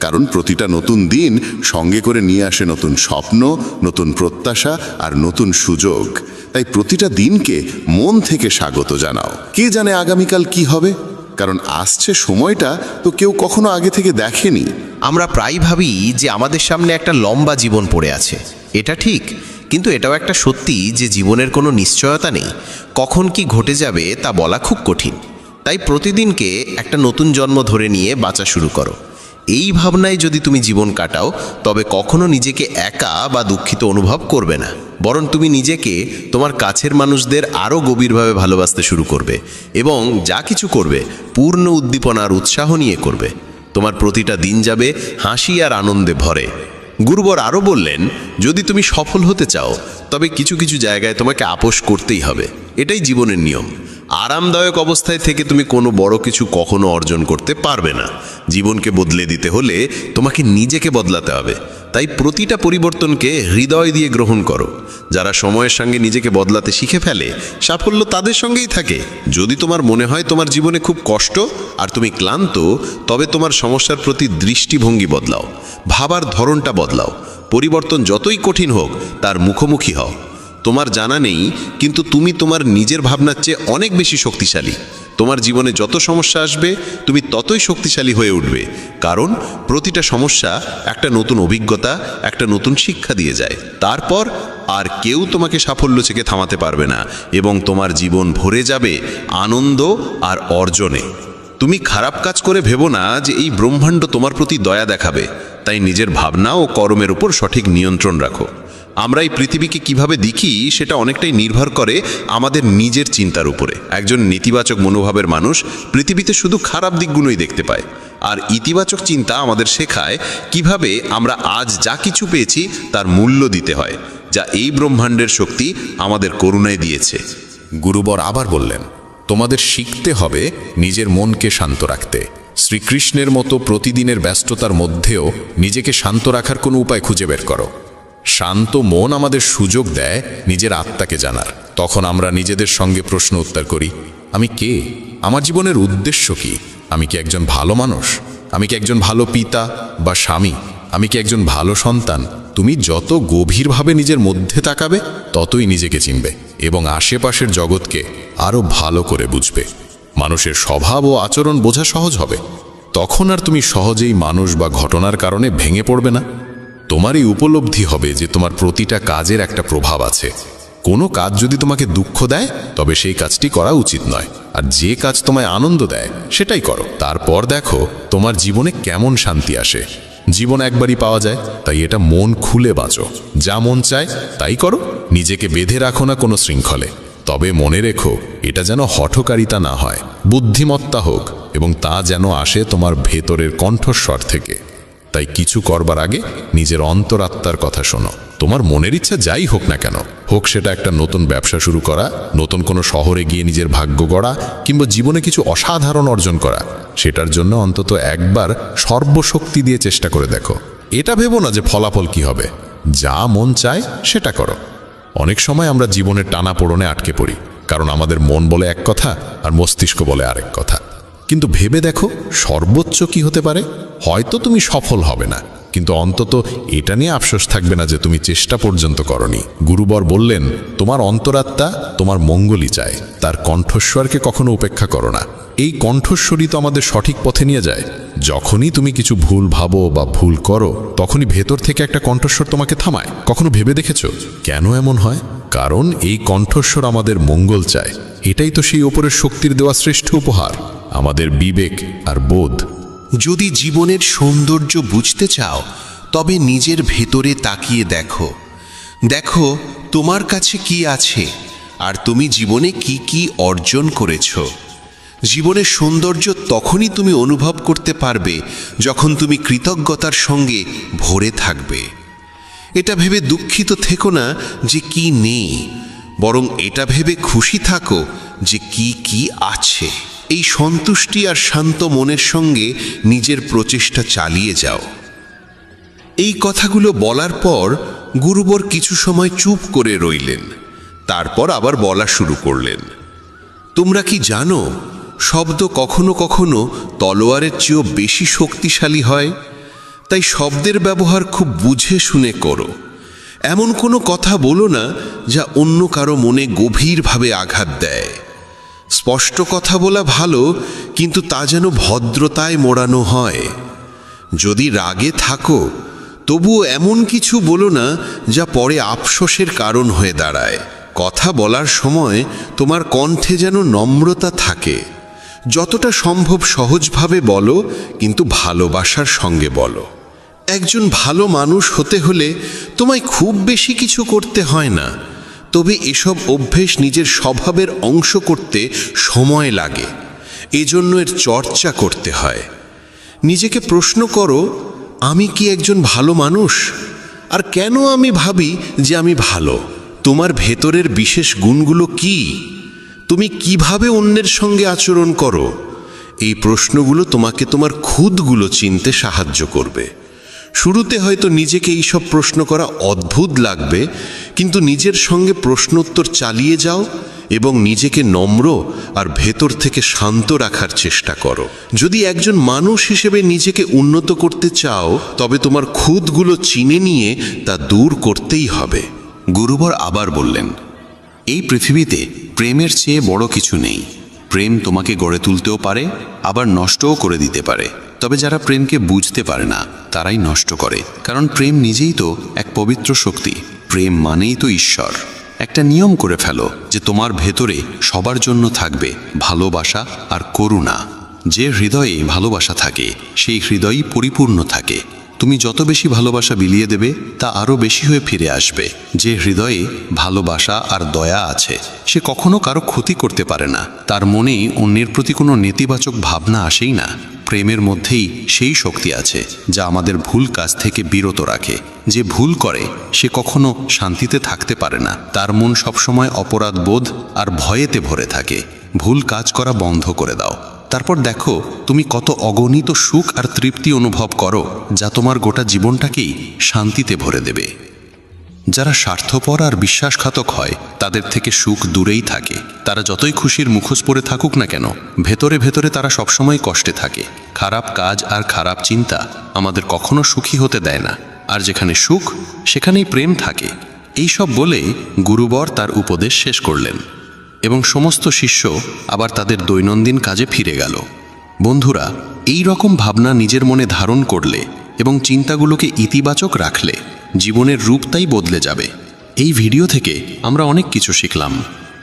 [SPEAKER 3] কারণ প্রতিটা নতুন দিন সঙ্গে করে নিয়ে আসে নতুন স্বপ্ন, নতুন প্রত্যাশা আর নতুন সুযোগ। তাই প্রতিটা দিনকে মন থেকে স্বাগত জানাও। কে জানে আগামীকাল কি হবে, কারণ আসছে সময়টা তো কেউ কখনো আগে থেকে দেখেনি।
[SPEAKER 8] আমরা প্রায় ভাবি যে আমাদের সামনে একটা লম্বা জীবন পড়ে আছে। এটা ঠিক, কিন্তু এটাও একটা সত্যি যে জীবনের কোনো নিশ্চয়তা নেই। কখন কি ঘটে যাবে তা বলা খুব কঠিন। তাই প্রতিদিনকে একটা নতুন জন্ম ধরে নিয়ে বাঁচা শুরু করো। এই ভাবনায় যদি তুমি জীবন কাটাও, তবে কখনো নিজেকে একা বা দুঃখিত অনুভব করবে না, বরং তুমি নিজেকে, তোমার কাছের মানুষদের আরও গভীরভাবে ভালোবাসতে শুরু করবে এবং যা কিছু করবে পূর্ণ উদ্দীপনা আর উৎসাহ নিয়ে করবে।
[SPEAKER 6] তোমার প্রতিটা দিন যাবে হাসি আর আনন্দে ভরে। গুরুবর আরও বললেন, যদি তুমি সফল হতে চাও তবে কিছু কিছু জায়গায় তোমাকে আপোষ করতেই হবে। এটাই জীবনের নিয়ম। আরামদায়ক অবস্থায় থেকে তুমি কোনো বড় কিছু কখনো অর্জন করতে পারবে না। জীবনকে বদলে দিতে হলে তোমাকে নিজেকে বদলাতে হবে। তাই প্রতিটা পরিবর্তনকে হৃদয় দিয়ে গ্রহণ করো। যারা সময়ের সঙ্গে নিজেকে বদলাতে শিখে ফেলে, সাফল্য তাদের সঙ্গেই থাকে। যদি তোমার মনে হয় তোমার জীবনে খুব কষ্ট আর তুমি ক্লান্ত, তবে তোমার সমস্যার প্রতি দৃষ্টিভঙ্গি বদলাও, ভাবার ধরনটা বদলাও। পরিবর্তন যতই কঠিন হোক তার মুখোমুখি হও। তোমার জানা নেই, কিন্তু তুমি তোমার নিজের ভাবনার চেয়ে অনেক বেশি শক্তিশালী। তোমার জীবনে যত সমস্যা আসবে তুমি ততই শক্তিশালী হয়ে উঠবে, কারণ প্রতিটা সমস্যা একটা নতুন অভিজ্ঞতা, একটা নতুন শিক্ষা দিয়ে যায়। তারপর আর কেউ তোমাকে সাফল্য থেকে থামাতে পারবে না এবং তোমার জীবন ভরে যাবে আনন্দ আর অর্জনে। তুমি খারাপ কাজ করে ভেবো না যে এই ব্রহ্মাণ্ড তোমার প্রতি দয়া দেখাবে। তাই নিজের ভাবনা ও কর্মের উপর সঠিক নিয়ন্ত্রণ রাখো। আমরা এই পৃথিবীকে কিভাবে দেখি সেটা অনেকটাই নির্ভর করে আমাদের নিজের চিন্তার উপরে। একজন নেতিবাচক মনোভাবের মানুষ পৃথিবীতে শুধু খারাপ দিকগুলোই দেখতে পায়, আর ইতিবাচক চিন্তা আমাদের শেখায় কিভাবে আমরা আজ যা কিছু পেয়েছি তার মূল্য দিতে হয়, যা এই ব্রহ্মাণ্ডের শক্তি আমাদের করুণায় দিয়েছে।
[SPEAKER 4] গুরুবর আবার বললেন, তোমাদের শিখতে হবে নিজের মনকে শান্ত রাখতে। শ্রীকৃষ্ণের মতো প্রতিদিনের ব্যস্ততার মধ্যেও নিজেকে শান্ত রাখার কোনো উপায় খুঁজে বের করো। শান্ত মন আমাদের সুযোগ দেয় নিজের আত্মাকে জানার। তখন আমরা নিজেদের সঙ্গে প্রশ্ন উত্তর করি, আমি কে? আমার জীবনের উদ্দেশ্য কি? আমি কি একজন ভালো মানুষ? আমি কি একজন ভালো পিতা বা স্বামী? আমি কি একজন ভালো সন্তান? তুমি যত গভীরভাবে নিজের মধ্যে তাকাবে ততই নিজেকে চিনবে এবং আশেপাশের জগৎকে আরও ভালো করে বুঝবে। মানুষের স্বভাব ও আচরণ বোঝা সহজ হবে। তখন আর তুমি সহজেই মানুষ বা ঘটনার কারণে ভেঙে পড়বে না। তোমার এই উপলব্ধি হবে যে তোমার প্রতিটা কাজের একটা প্রভাব আছে। কোনো কাজ যদি তোমাকে দুঃখ দেয় তবে সেই কাজটি করা উচিত নয়, আর যে কাজ তোমায় আনন্দ দেয় সেটাই করো। তারপর দেখো তোমার জীবনে কেমন শান্তি আসে। জীবন একবারই পাওয়া যায়, তাই এটা মন খুলে বাঁচো। যা মন চায় তাই করো, নিজেকে বেঁধে রাখো না কোনো শৃঙ্খলে। তবে মনে রেখো, এটা যেন হঠকারিতা না হয়, বুদ্ধিমত্তা হোক, এবং তা যেন আসে তোমার ভেতরের কণ্ঠস্বর থেকে। তাই কিছু করবার আগে নিজের অন্তরাত্মার কথা শোনো। তোমার মনের ইচ্ছা যাই হোক না কেন, হোক সেটা একটা নতুন ব্যবসা শুরু করা, নতুন কোনো শহরে গিয়ে নিজের ভাগ্য গড়া, কিংবা জীবনে কিছু অসাধারণ অর্জন করা, সেটার জন্য অন্তত একবার সর্বশক্তি দিয়ে চেষ্টা করে দেখো। এটা ভেবো না যে ফলাফল কি হবে। যা মন চায় সেটা করো। অনেক সময় আমরা জীবনের টানাপোড়েনে আটকে পড়ি, কারণ আমাদের মন বলে এক কথা আর মস্তিষ্ক বলে আরেক কথা। কিন্তু ভেবে দেখো সর্বোচ্চ কি হতে পারে। হয়তো তুমি সফল হবে না, কিন্তু অন্তত এটা নিয়ে আফসোস থাকবে না যে তুমি চেষ্টা পর্যন্ত করনি। গুরুবর বললেন, তোমার অন্তরাত্মা তোমার মঙ্গলই চায়, তার কণ্ঠস্বরকে কখনো উপেক্ষা করো না। এই কণ্ঠস্বরই তো আমাদের সঠিক পথে নিয়ে যায়। যখনই তুমি কিছু ভুল ভাবো বা ভুল করো, তখনই ভেতর থেকে একটা কণ্ঠস্বর তোমাকে থামায়। কখনো ভেবে দেখেছো কেন এমন হয়? কারণ এই কণ্ঠস্বর আমাদের মঙ্গল চায়। এটাই তো সেই ওপরের শক্তির দেওয়া শ্রেষ্ঠ উপহার, আমাদের বিবেক আর বোধ।
[SPEAKER 9] যদি জীবনের সৌন্দর্য বুঝতে চাও তবে নিজের ভেতরে তাকিয়ে দেখো। দেখো তোমার কাছে কি আছে আর তুমি জীবনে কি কি অর্জন করেছো। জীবনের সৌন্দর্য তখনই তুমি অনুভব করতে পারবে যখন তুমি কৃতজ্ঞতার সঙ্গে ভরে থাকবে। এটা ভেবে দুঃখিত থেকো না যে কি নেই, বরং এটা ভেবে খুশি থাকো যে কি কি আছে। এই সন্তুষ্টি আর শান্ত মনের সঙ্গে নিজের প্রচেষ্টা চালিয়ে যাও। এই কথাগুলো বলার পর গুরুবর কিছু সময় চুপ করে রইলেন। তারপর আবার বলা শুরু করলেন, তোমরা কি জানো শব্দ কখনো কখনো তলোয়ারের চেয়েও বেশি শক্তিশালী হয়? তাই শব্দের ব্যবহার খুব বুঝে শুনে করো। এমন কোনো কথা বলো না যা অন্য কারো মনে গভীরভাবে আঘাত দেয়। স্পষ্ট কথা বলা ভালো, কিন্তু তা যেন ভদ্রতায় মোড়ানো হয়। যদি রাগে থাকো তবুও এমন কিছু বলো না যা পরে আফসোসের কারণ হয়ে দাঁড়ায়। কথা বলার সময় তোমার কণ্ঠে যেন নম্রতা থাকে। যতটা সম্ভব সহজভাবে বলো, কিন্তু ভালোবাসার সঙ্গে বলো। একজন ভালো মানুষ হতে হলে তোমায় খুব বেশি কিছু করতে হয় না, তবে এসব অভ্যেস নিজের স্বভাবের অংশ করতে সময় লাগে। এজন্য এর চর্চা করতে হয়। নিজেকে প্রশ্ন করো, আমি কি একজন ভালো মানুষ? আর কেন আমি ভাবি যে আমি ভালো? তোমার ভেতরের বিশেষ গুণগুলো কি? তুমি কিভাবে অন্যের সঙ্গে আচরণ করো? এই প্রশ্নগুলো তোমাকে তোমার খুদগুলো চিনতে সাহায্য করবে। শুরুতে হয়তো নিজেকে এইসব প্রশ্ন করা অদ্ভুত লাগবে, কিন্তু নিজের সঙ্গে প্রশ্নোত্তর চালিয়ে যাও এবং নিজেকে নম্র আর ভেতর থেকে শান্ত রাখার চেষ্টা করো। যদি একজন মানুষ হিসেবে নিজেকে উন্নত করতে চাও, তবে তোমার খুদগুলো চিনে নিয়ে তা দূর করতেই হবে।
[SPEAKER 4] গুরুবর আবার বললেন, এই পৃথিবীতে প্রেমের চেয়ে বড় কিছু নেই। প্রেম তোমাকে গড়ে তুলতেও পারে, আবার নষ্টও করে দিতে পারে। তবে যারা প্রেমকে বুঝতে পারে না তারাই নষ্ট করে, কারণ প্রেম নিজেই তো এক পবিত্র শক্তি। প্রেম মানেই তো ঈশ্বর। একটা নিয়ম করে ফেলো যে তোমার ভেতরে সবার জন্য থাকবে ভালোবাসা আর করুণা। যে হৃদয়ে ভালোবাসা থাকে সেই হৃদয়ই পরিপূর্ণ থাকে। তুমি যত বেশি ভালোবাসা বিলিয়ে দেবে তা আরও বেশি হয়ে ফিরে আসবে। যে হৃদয়ে ভালোবাসা আর দয়া আছে সে কখনো কারো ক্ষতি করতে পারে না। তার মনে অন্যের প্রতি কোনো নেতিবাচক ভাবনা আসেই না। প্রেমের মধ্যেই সেই শক্তি আছে যা আমাদের ভুল কাজ থেকে বিরত রাখে। যে ভুল করে সে কখনো শান্তিতে থাকতে পারে না। তার মন সবসময় অপরাধ বোধ আর ভয়েতে ভরে থাকে। ভুল কাজ করা বন্ধ করে দাও, তারপর দেখো তুমি কত অগণিত সুখ আর তৃপ্তি অনুভব করো, যা তোমার গোটা জীবনটাকেই শান্তিতে ভরে দেবে। যারা স্বার্থপর আর বিশ্বাসঘাতক হয় তাদের থেকে সুখ দূরেই থাকে। তারা যতই খুশির মুখোশ পরে থাকুক না কেন, ভেতরে ভেতরে তারা সবসময় কষ্টে থাকে। খারাপ কাজ আর খারাপ চিন্তা আমাদের কখনো সুখী হতে দেয় না। আর যেখানে সুখ সেখানেই প্রেম থাকে। এই সব বলে গুরুবর তার উপদেশ শেষ করলেন এবং সমস্ত শিষ্য আবার তাদের দৈনন্দিন কাজে ফিরে গেল। বন্ধুরা, এই রকম ভাবনা নিজের মনে ধারণ করলে এবং চিন্তাগুলোকে ইতিবাচক রাখলে জীবনের রূপটাই বদলে যাবে। এই ভিডিও থেকে আমরা অনেক কিছু শিখলাম,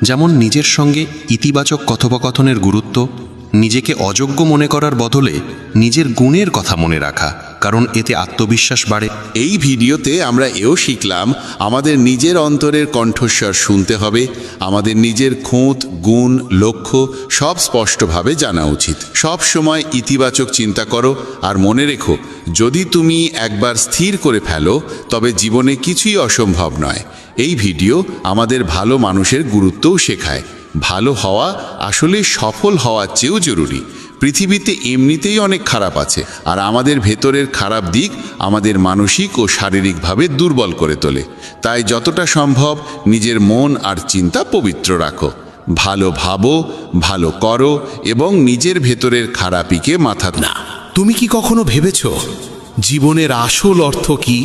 [SPEAKER 4] যেমন নিজের সঙ্গে ইতিবাচক কথোপকথনের গুরুত্ব, নিজেকে অযোগ্য মনে করার বদলে নিজের গুণের কথা মনে রাখা, কারণ এতে আত্মবিশ্বাস বাড়ে।
[SPEAKER 3] এই ভিডিওতে আমরা এও শিখলাম আমাদের নিজের অন্তরের কণ্ঠস্বর শুনতে হবে। আমাদের নিজের খুঁত, গুণ, লক্ষ্য সব স্পষ্টভাবে জানা উচিত। সব সময় ইতিবাচক চিন্তা করো আর মনে রেখো, যদি তুমি একবার স্থির করে ফেলো তবে জীবনে কিছুই অসম্ভব নয়। এই ভিডিও আমাদের ভালো মানুষের গুরুত্বও শেখায়। ভালো হওয়া আসলে সফল হওয়ার চেয়েও জরুরি। পৃথিবীতে এমনিতেই অনেক খারাপ আছে, আর আমাদের ভেতরের খারাপ দিক আমাদের মানসিক ও শারীরিকভাবে দুর্বল করে তোলে। তাই যতটা সম্ভব নিজের মন আর চিন্তা পবিত্র রাখো। ভালো ভাবো, ভালো করো এবং নিজের ভেতরের খারাপিকে মাথা না।
[SPEAKER 9] তুমি কি কখনো ভেবেছ জীবনের আসল অর্থ কি?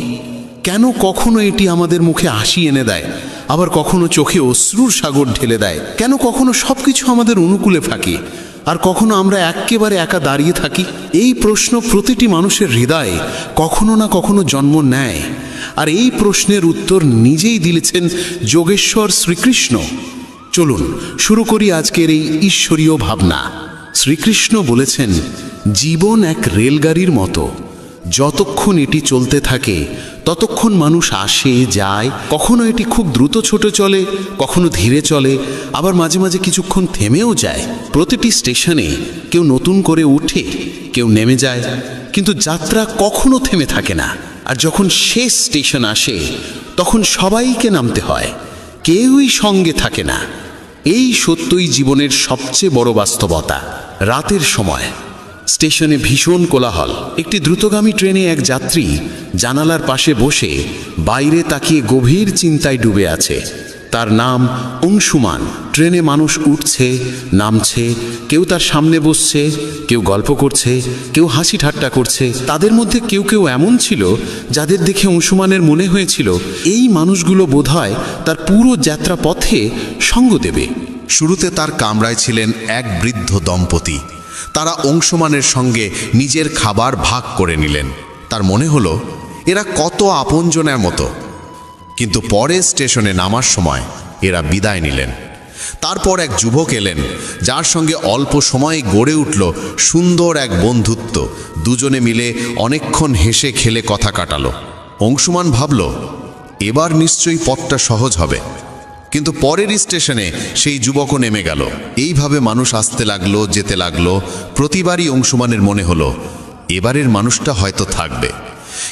[SPEAKER 9] কেন কখনো এটি আমাদের মুখে হাসি এনে দেয়, আবার কখনো চোখে অশ্রুর সাগর ঢেলে দেয়? কেন কখনো সবকিছু আমাদের অনুকূলে থাকে আর কখনো আমরা একেবারে একা দাঁড়িয়ে থাকি? এই প্রশ্ন প্রতিটি মানুষের হৃদয়ে কখনো না কখনো জন্ম নেয়, আর এই প্রশ্নের উত্তর নিজেই দিয়েছেন যোগেশ্বর শ্রীকৃষ্ণ। চলুন শুরু করি আজকের এই ঈশ্বরীয় ভাবনা। শ্রীকৃষ্ণ বলেছেন, জীবন এক রেলগাড়ির মতো। যতক্ষণ এটি চলতে থাকে ততক্ষণ মানুষ আসে যায়। কখনো এটি খুব দ্রুত ছোটে চলে, কখনো ধীরে চলে, আবার মাঝে মাঝে কিছুক্ষণ থেমেও যায়। প্রতিটি স্টেশনে কেউ নতুন করে উঠে, কেউ নেমে যায়, কিন্তু যাত্রা কখনো থেমে থাকে না। আর যখন শেষ স্টেশন আসে তখন সবাইকে নামতে হয়, কেউই সঙ্গে থাকে না। এই সত্যই জীবনের সবচেয়ে বড় বাস্তবতা। রাতের সময় স্টেশনে ভীষণ কোলাহল। একটি দ্রুতগামী ট্রেনে এক যাত্রী জানালার পাশে বসে বাইরে তাকিয়ে গভীর চিন্তায় ডুবে আছে। তার নাম অংশুমান। ট্রেনে মানুষ উঠছে, নামছে, কেউ তার সামনে বসছে, কেউ গল্প করছে, কেউ হাসি ঠাট্টা করছে। তাদের মধ্যে কেউ কেউ এমন ছিল যাদের দেখে অংশুমানের মনে হয়েছিল এই মানুষগুলো বোধহয় তার পুরো যাত্রা পথে সঙ্গ দেবে।
[SPEAKER 2] শুরুতে তার কামরায় ছিলেন এক বৃদ্ধ দম্পতি। তারা অংশুমানের সঙ্গে নিজের খাবার ভাগ করে নিলেন। তার মনে হলো এরা কত আপনজনের মতো। কিন্তু পরে স্টেশনে নামার সময় এরা বিদায় নিলেন। তারপর এক যুবক এলেন, যার সঙ্গে অল্প সময়ে গড়ে উঠল সুন্দর এক বন্ধুত্ব। দুজনে মিলে অনেকক্ষণ হেসে খেলে কথা কাটালো। অংশুমান ভাবল, এবার নিশ্চয়ই পথটা সহজ হবে। কিন্তু পরের স্টেশনে সেই যুবকও নেমে গেল। এইভাবে মানুষ আসতে লাগলো, যেতে লাগলো। প্রতিবারই অংশুমানের মনে হলো এবারের মানুষটা হয়তো থাকবে।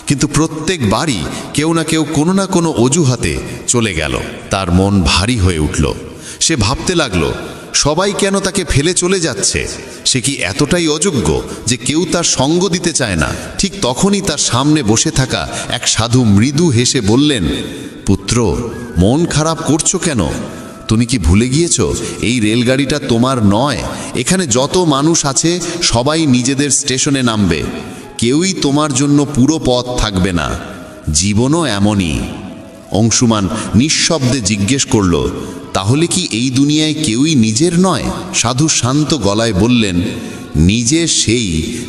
[SPEAKER 2] কিন্তু প্রত্যেকবারই কেউ না কেউ কোনো না কোনো অজুহাতে চলে গেল। তার মন ভারী হয়ে উঠল। সে ভাবতে লাগলো, সবাই কেন তাকে ফেলে চলে যাচ্ছে? সে কি এতটাই অযোগ্য যে কেউ তার সঙ্গ দিতে চায় না? ঠিক তখনই তার সামনে বসে থাকা এক সাধু মৃদু হেসে বললেন, পুত্র, মন খারাপ করছো কেন? তুমি কি ভুলে গিয়েছো এই রেলগাড়িটা তোমার নয়? এখানে যত মানুষ আছে সবাই নিজেদের স্টেশনে নামবে। কেউই তোমার জন্য পুরো পথ থাকবে না। জীবনও এমনই। অংশুমান নিঃশব্দে জিজ্ঞেস করল, তাহলে কি এই দুনিয়ায় কেউই নিজের নয়? সাধু শান্ত গলায় বললেন, নিজে সেই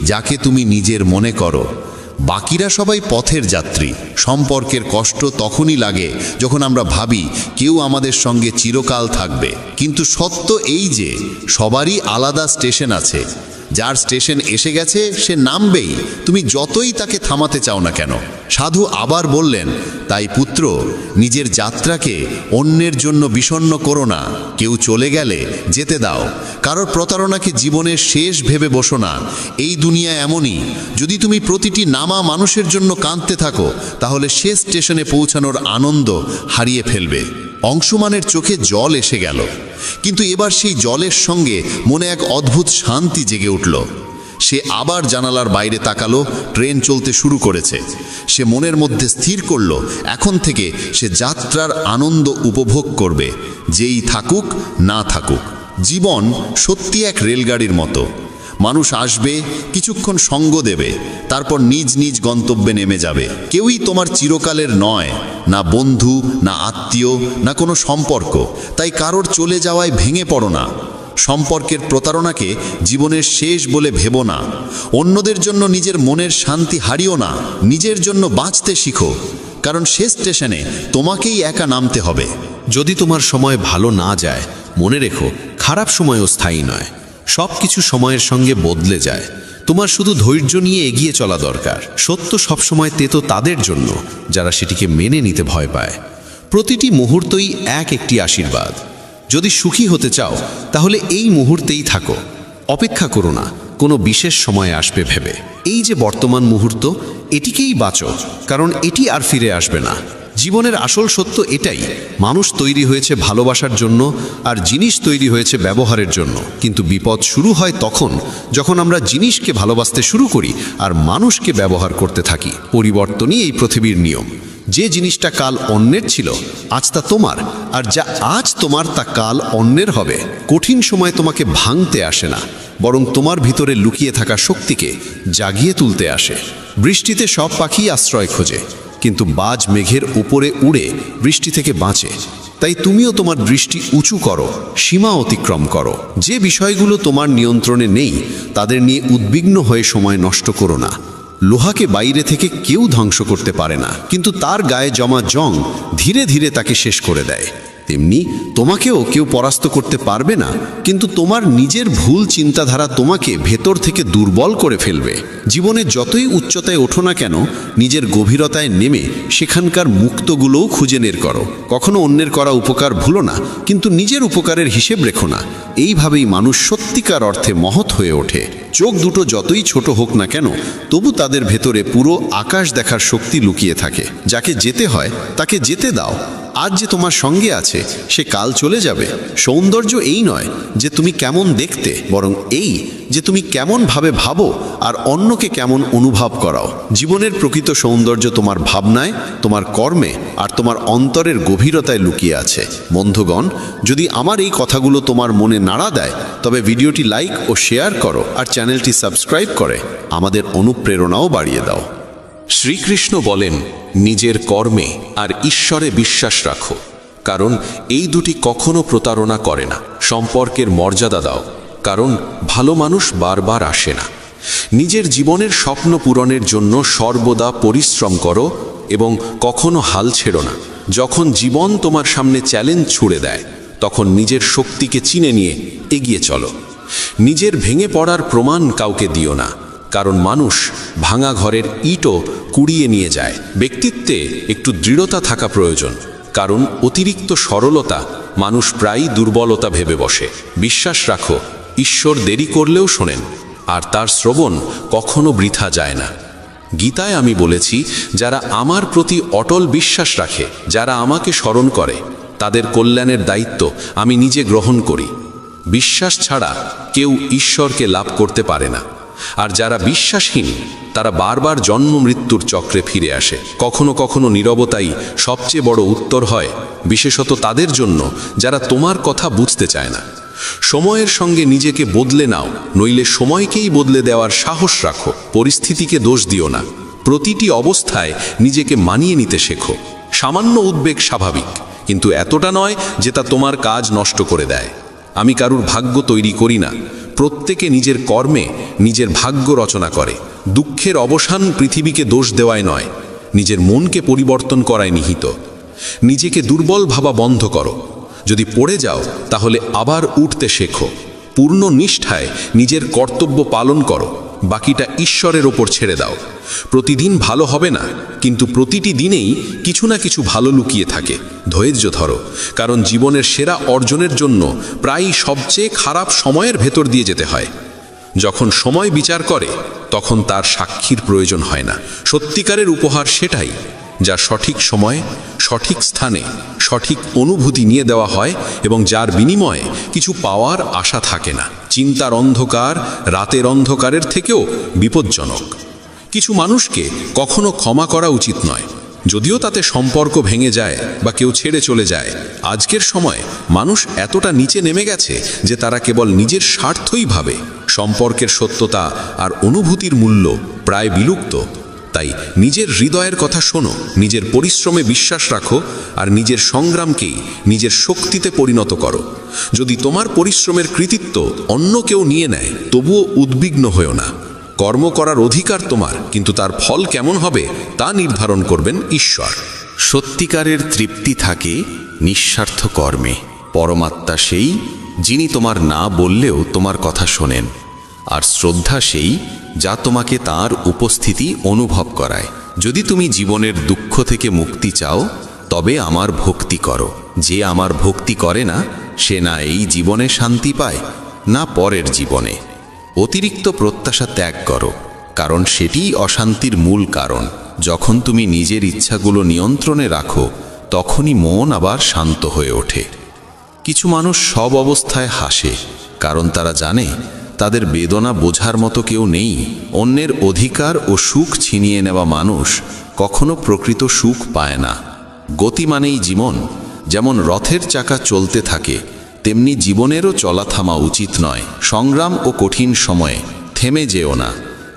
[SPEAKER 2] যাকে তুমি নিজের মনে করো। বাকিরা সবাই পথের যাত্রী। সম্পর্কের কষ্ট তখনই লাগে যখন আমরা ভাবি কেউ আমাদের সঙ্গে চিরকাল থাকবে। কিন্তু সত্য এই যে সবারই আলাদা স্টেশন আছে। যার স্টেশন এসে গেছে সে নামবেই, তুমি যতই তাকে থামাতে চাও না কেন। সাধু আবার বললেন, তাই পুত্র, নিজের যাত্রাকে অন্যের জন্য বিষণ্ণ করো না। কেউ চলে গেলে যেতে দাও। কারোর প্রতারণাকে জীবনের শেষ ভেবে বসো না। এই দুনিয়া এমনই। যদি তুমি প্রতিটি নামা মানুষের জন্য কাঁদতে থাকো তাহলে শেষ স্টেশনে পৌঁছানোর আনন্দ হারিয়ে ফেলবে। অংশুমানের চোখে জল এসে গেল, কিন্তু এবার সেই জলের সঙ্গে মনে এক অদ্ভুত শান্তি জেগে উঠল। সে আবার জানালার বাইরে তাকালো। ট্রেন চলতে শুরু করেছে। সে মনের মধ্যে স্থির করল, এখন থেকে সে যাত্রার আনন্দ উপভোগ করবে, যেই থাকুক না থাকুক। জীবন সত্যি এক রেলগাড়ির মতো। মানুষ আসবে, কিছুক্ষণ সঙ্গ দেবে, তারপর নিজ নিজ গন্তব্যে নেমে যাবে। কেউই তোমার চিরকালের নয়, না বন্ধু, না আত্মীয়, না কোনো সম্পর্ক। তাই কারোর চলে যাওয়ায় ভেঙে পড়ো না। সম্পর্কের প্রতারণাকে জীবনের শেষ বলে ভেবো না। অন্যদের জন্য নিজের মনের শান্তি হারিও না। নিজের জন্য বাঁচতে শিখো, কারণ শেষ স্টেশনে তোমাকেই একা নামতে হবে।
[SPEAKER 9] যদি তোমার সময় ভালো না যায়, মনে রেখো, খারাপ সময়ও স্থায়ী নয়। সব কিছু সময়ের সঙ্গে বদলে যায়। তোমার শুধু ধৈর্য নিয়ে এগিয়ে চলা দরকার। সত্য সবসময় তেতো তাদের জন্য যারা সেটিকে মেনে নিতে ভয় পায়। প্রতিটি মুহূর্তই একটি আশীর্বাদ। যদি সুখী হতে চাও তাহলে এই মুহূর্তেই থাকো। অপেক্ষা করো না কোনো বিশেষ সময় আসবে ভেবে। এই যে বর্তমান মুহূর্ত, এটিকেই বাঁচো, কারণ এটি আর ফিরে আসবে না। জীবনের আসল সত্য এটাই, মানুষ তৈরি হয়েছে ভালোবাসার জন্য আর জিনিস তৈরি হয়েছে ব্যবহারের জন্য। কিন্তু বিপদ শুরু হয় তখন যখন আমরা জিনিসকে ভালোবাসতে শুরু করি আর মানুষকে ব্যবহার করতে থাকি। পরিবর্তনই এই পৃথিবীর নিয়ম। যে জিনিসটা কাল অন্যের ছিল আজ তা তোমার, আর যা আজ তোমার তা কাল অন্যের হবে। কঠিন সময় তোমাকে ভাঙতে আসে না, বরং তোমার ভিতরে লুকিয়ে থাকা শক্তিকে জাগিয়ে তুলতে আসে। বৃষ্টিতে সব পাখি আশ্রয় খোঁজে, কিন্তু বাজ মেঘের উপরে উড়ে বৃষ্টি থেকে বাঁচে। তাই তুমিও তোমার দৃষ্টি উঁচু করো, সীমা অতিক্রম করো। যে বিষয়গুলো তোমার নিয়ন্ত্রণে নেই তাদের নিয়ে উদ্বিগ্ন হয়ে সময় নষ্ট করো না। লোহাকে বাইরে থেকে কেউ ধ্বংস করতে পারে না, কিন্তু তার গায়ে জমা জং ধীরে ধীরে তাকে শেষ করে দেয়। তেমনি তোমাকেও কেউ পরাস্ত করতে পারবে না, কিন্তু তোমার নিজের ভুল চিন্তাধারা তোমাকে ভেতর থেকে দুর্বল করে ফেলবে। জীবনে যতই উচ্চতায় ওঠো না কেন, নিজের গভীরতায় নেমে সেখানকার মুক্তগুলোও খুঁজে বের করো। কখনো অন্যের করা উপকার ভুলো না, কিন্তু নিজের উপকারের হিসেব রেখো না। এইভাবেই মানুষ সত্যিকার অর্থে মহৎ হয়ে ওঠে। চোখ দুটো যতই ছোট হোক না কেন, তবু তাদের ভেতরে পুরো আকাশ দেখার শক্তি লুকিয়ে থাকে। যাকে যেতে হয় তাকে যেতে দাও। আজ যে তোমার সঙ্গে আছে সে কাল চলে যাবে। সৌন্দর্য এই নয় যে তুমি কেমন দেখতে, বরং এই যে তুমি কেমন ভাবে ভাবো আর অন্যকে কেমন অনুভব করাও। জীবনের প্রকৃত সৌন্দর্য তোমার ভাবনায়, তোমার কর্মে আর তোমার অন্তরের গভীরতায় লুকিয়ে আছে। বন্ধুগণ, যদি আমার এই কথাগুলো তোমার মনে নাড়া দেয় তবে ভিডিওটি লাইক ও শেয়ার করো আর চ্যানেলটি সাবস্ক্রাইব করে আমাদের অনুপ্রেরণাও বাড়িয়ে দাও।
[SPEAKER 4] শ্রীকৃষ্ণ বলেন, নিজের কর্মে আর ঈশ্বরে বিশ্বাস রাখো, কারণ এই দুটি কখনো প্রতারণা করে না। সম্পর্কের মর্যাদা দাও, কারণ ভালো মানুষ বারবার আসে না। নিজের জীবনের স্বপ্ন পূরণের জন্য সর্বদা পরিশ্রম করো এবং কখনো হাল ছেড়ো না। যখন জীবন তোমার সামনে চ্যালেঞ্জ ছুড়ে দেয় তখন নিজের শক্তিকে চিনে নিয়ে এগিয়ে চলো। নিজের ভেঙে পড়ার প্রমাণ কাউকে দিও না, কারণ মানুষ ভাঙা ঘরের ইটও কুড়িয়ে নিয়ে যায়। ব্যক্তিত্বে একটু দৃঢ়তা থাকা প্রয়োজন, কারণ অতিরিক্ত সরলতা মানুষ প্রায়ই দুর্বলতা ভেবে বসে। বিশ্বাস রাখো, ঈশ্বর দেরি করলেও শোনেন, আর তার শ্রবণ কখনো বৃথা যায় না। গীতায় আমি বলেছি, যারা আমার প্রতি অটল বিশ্বাস রাখে, যারা আমাকে স্মরণ করে, তাদের কল্যাণের দায়িত্ব আমি নিজে গ্রহণ করি। বিশ্বাস ছাড়া কেউ ঈশ্বরকে লাভ করতে পারে না। আর যারা বিশ্বাসহীন, তারা বারবার জন্ম মৃত্যুর চক্রে ফিরে আসে। কখনো কখনো নীরবতাই সবচেয়ে বড় উত্তর হয়, বিশেষত তাদের জন্য যারা তোমার কথা বুঝতে চায় না। সময়ের সঙ্গে নিজেকে বদলে নাও, নইলে সময়কেই বদলে দেওয়ার সাহস রাখো। পরিস্থিতিকে দোষ দিও না, প্রতিটি অবস্থায় নিজেকে মানিয়ে নিতে শেখো। সামান্য উদ্বেগ স্বাভাবিক, কিন্তু এতটা নয় যে তা তোমার কাজ নষ্ট করে দেয়। আমি কারুর ভাগ্য তৈরি করি না, প্রত্যেকে নিজের কর্মে নিজের ভাগ্য রচনা করে। দুঃখের অবসান পৃথিবীকে দোষ দেওয়ায় নয়, নিজের মনকে পরিবর্তন করায় নিহিত। নিজেকে দুর্বল ভাবা বন্ধ করো। যদি পড়ে যাও তাহলে আবার উঠতে শেখো। পূর্ণ নিষ্ঠায় নিজের কর্তব্য পালন করো, বাকিটা ঈশ্বরের ওপর ছেড়ে দাও। প্রতিদিন ভালো হবে না, কিন্তু প্রতিটি দিনেই কিছু না কিছু ভালো লুকিয়ে থাকে। ধৈর্য ধরো, কারণ জীবনের সেরা অর্জনের জন্য প্রায়ই সবচেয়ে খারাপ সময়ের ভেতর দিয়ে যেতে হয়। যখন সময় বিচার করে, তখন তার সাক্ষীর প্রয়োজন হয় না। সত্যিকারের উপহার সেটাই যা সঠিক সময়ে, সঠিক স্থানে, সঠিক অনুভূতি নিয়ে দেওয়া হয় এবং যার বিনিময়ে কিছু পাওয়ার আশা থাকে না। চিন্তার অন্ধকার রাতের অন্ধকারের থেকেও বিপজ্জনক। কিছু মানুষকে কখনো ক্ষমা করা উচিত নয়, যদিও তাতে সম্পর্ক ভেঙে যায় বা কেউ ছেড়ে চলে যায়। আজকের সময় মানুষ এতটা নিচে নেমে গেছে যে তারা কেবল নিজের স্বার্থই ভাবে। সম্পর্কের সত্যতা আর অনুভূতির মূল্য প্রায় বিলুপ্ত। তাই নিজের হৃদয়ের কথা শোনো, নিজের পরিশ্রমে বিশ্বাস রাখো, আর নিজের সংগ্রামকেই নিজের শক্তিতে পরিণত করো। যদি তোমার পরিশ্রমের কৃতিত্ব অন্য কেউ নিয়ে নেয়, তবুও উদ্বিগ্ন হয়েও না। কর্ম করার অধিকার তোমার, কিন্তু তার ফল কেমন হবে তা নির্ধারণ করবেন ঈশ্বর।
[SPEAKER 9] সত্যিকারের তৃপ্তি থাকে নিঃস্বার্থ কর্মে। পরমাত্মা সেই যিনি তোমার না বললেও তোমার কথা শোনেন, আর শ্রদ্ধা সেই যা তোমাকে তার উপস্থিতি অনুভব করায়। যদি তুমি জীবনের দুঃখ থেকে মুক্তি চাও, তবে আমার ভক্তি করো। যে আমার ভক্তি করে না, সে না এই জীবনে শান্তি পায়, না পরের জীবনে। অতিরিক্ত প্রত্যাশা ত্যাগ করো, কারণ সেটিই অশান্তির মূল কারণ। যখন তুমি নিজের ইচ্ছাগুলো নিয়ন্ত্রণে রাখো, তখনই মন আবার শান্ত হয়ে ওঠে। কিছু মানুষ সব অবস্থায় হাসে, কারণ তারা জানে তাদের বেদনা বোঝার মতো কেউ নেই। অন্যের অধিকার ও সুখ ছিনিয়ে নেওয়া মানুষ কখনো প্রকৃত সুখ পায় না। গতি মানেই জীবন। যেমন রথের চাকা চলতে থাকে, তেমনি জীবনেরও চলা থামা উচিত নয়। সংগ্রাম ও কঠিন সময়ে থেমে যেও না,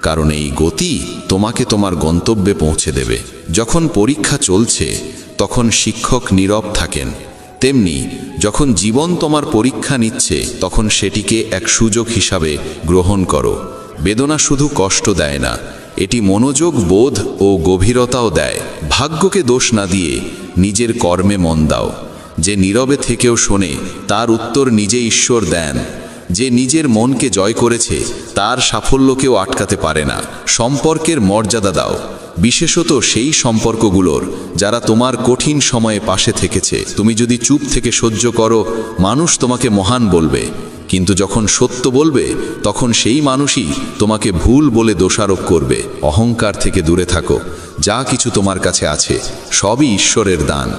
[SPEAKER 9] কারণ এই গতি তোমাকে তোমার গন্তব্যে পৌঁছে দেবে। যখন পরীক্ষা চলছে, তখন শিক্ষক নীরব থাকেন। তেমনি যখন জীবন তোমার পরীক্ষা নিচ্ছে, তখন সেটিকে এক সুযোগ হিসাবে গ্রহণ করো। বেদনা শুধু কষ্ট দেয় না, এটি মনোযোগ, বোধ ও গভীরতাও দেয়। ভাগ্যকে দোষ না দিয়ে নিজের কর্মে মন দাও। যে নীরবে থেকেও শোনে, তার উত্তর নিজে ঈশ্বর দেন। যে নিজের মনকে জয় করেছে, তার সাফল্যকেও আটকাতে পারে না। সম্পর্কের মর্যাদা দাও, বিশেষত সেই সম্পর্কগুলোর যারা তোমার কঠিন সময়ে পাশে থেকেছে। তুমি যদি চুপ থেকে সহ্য করো, মানুষ তোমাকে মহান বলবে, কিন্তু যখন সত্য বলবে, তখন সেই মানুষই তোমাকে ভুল বলে দোষারোপ করবে। অহংকার থেকে দূরে থাকো। যা কিছু তোমার কাছে আছে, সবই ঈশ্বরের দান।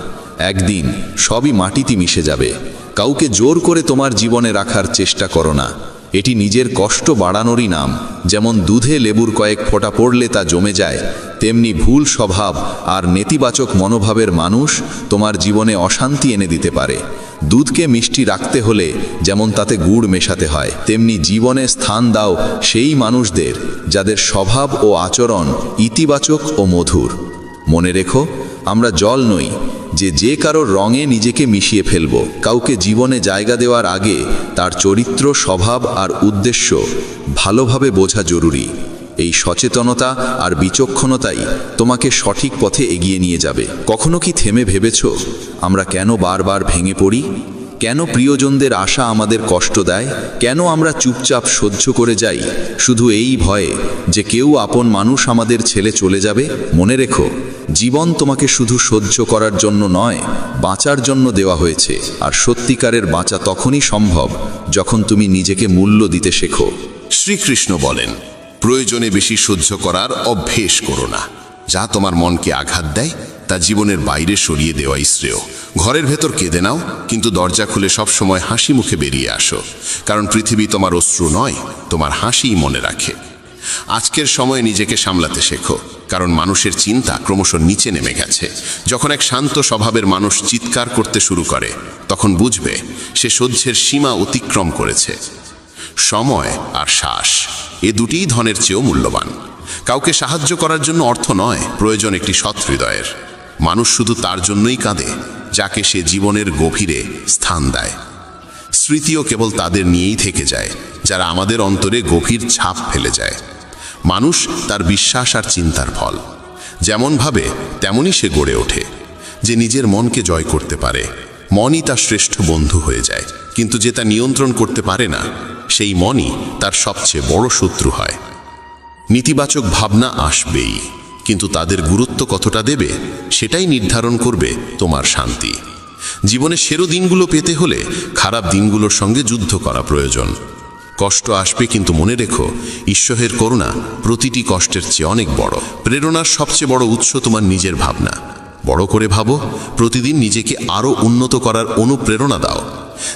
[SPEAKER 9] একদিন সবই মাটিতে মিশে যাবে। কাউকে জোর করে তোমার জীবনে রাখার চেষ্টা করো না, এটি নিজের কষ্ট বাড়ানোরই নাম। যেমন দুধে লেবুর কয়েক ফোঁটা পড়লে তা জমে যায়, তেমনি ভুল স্বভাব আর নেতিবাচক মনোভাবের মানুষ তোমার জীবনে অশান্তি এনে দিতে পারে। দুধকে মিষ্টি রাখতে হলে যেমন তাতে গুড় মেশাতে হয়, তেমনি জীবনে স্থান দাও সেই মানুষদের যাদের স্বভাব ও আচরণ ইতিবাচক ও মধুর। মনে রেখো, আমরা জল নই যে কারোর রঙে নিজেকে মিশিয়ে ফেলব। কাউকে জীবনে জায়গা দেওয়ার আগে তার চরিত্র, স্বভাব আর উদ্দেশ্য ভালোভাবে বোঝা জরুরি। এই সচেতনতা আর বিচক্ষণতাই তোমাকে সঠিক পথে এগিয়ে নিয়ে যাবে। কখনো কি থেমে ভেবেছ আমরা কেন বারবার ভেঙে পড়ি? কেন প্রিয়জনদের আশা আমাদের কষ্ট দেয়? কেন আমরা চুপচাপ সহ্য করে যাই, শুধু এই ভয়ে যে কেউ আপন মানুষ আমাদের ছেড়ে চলে যাবে? মনে রেখো, জীবন তোমাকে শুধু সহ্য করার জন্য নয়, বাঁচার জন্য দেওয়া হয়েছে। আর সত্যিকারের বাঁচা তখনই সম্ভব যখন তুমি নিজেকে মূল্য দিতে শেখো।
[SPEAKER 7] শ্রীকৃষ্ণ বলেন, প্রয়োজনে বেশি সহ্য করার অভ্যেস করো না। যা তোমার মনকে আঘাত দেয় তা জীবনের বাইরে সরিয়ে দেওয়াই শ্রেয়। ঘরের ভেতর কেঁদে নাও, কিন্তু দরজা খুলে সবসময় হাসি মুখে বেরিয়ে আসো, কারণ পৃথিবী তোমার অশ্রু নয়, তোমার হাসিই মনে রাখে। আজকের সময়ে নিজেকে সামলাতে শেখো, কারণ মানুষের চিন্তা ক্রমশ নিচে নেমে গেছে। যখন এক শান্ত স্বভাবের মানুষ চিৎকার করতে শুরু করে, তখন বুঝবে সে সহ্যের সীমা অতিক্রম করেছে। সময় আর শ্বাস, এ দুটিই ধনের চেয়েও মূল্যবান। কাউকে সাহায্য করার জন্য অর্থ নয়, প্রয়োজন একটি সৎ হৃদয়ের। মানুষ শুধু তার জন্যই কাঁদে যাকে সে জীবনের গভীরে স্থান দেয়। স্মৃতিও কেবল তাদের নিয়েই থেকে যায় যারা আমাদের অন্তরে গভীর ছাপ ফেলে যায়। মানুষ তার বিশ্বাস আর চিন্তার ফল। যেমন ভাবে তেমনই সে গড়ে ওঠে। যে নিজের মনকে জয় করতে পারে, মনই তার শ্রেষ্ঠ বন্ধু হয়ে যায়। কিন্তু যে তা নিয়ন্ত্রণ করতে পারে না, সেই মনই তার সবচেয়ে বড় শত্রু হয়। নেতিবাচক ভাবনা আসবেই, কিন্তু তাদের গুরুত্ব কতটা দেবে সেটাই নির্ধারণ করবে তোমার শান্তি। জীবনের সেরা দিনগুলো পেতে হলে খারাপ দিনগুলোর সঙ্গে যুদ্ধ করা প্রয়োজন। কষ্ট আসবে, কিন্তু মনে রেখো, ঈশ্বরের করুণা প্রতিটি কষ্টের চেয়ে অনেক বড়। প্রেরণার সবচেয়ে বড় উৎস তোমার নিজের ভাবনা। বড় করে ভাবো, প্রতিদিন নিজেকে আরও উন্নত করার অনুপ্রেরণা দাও।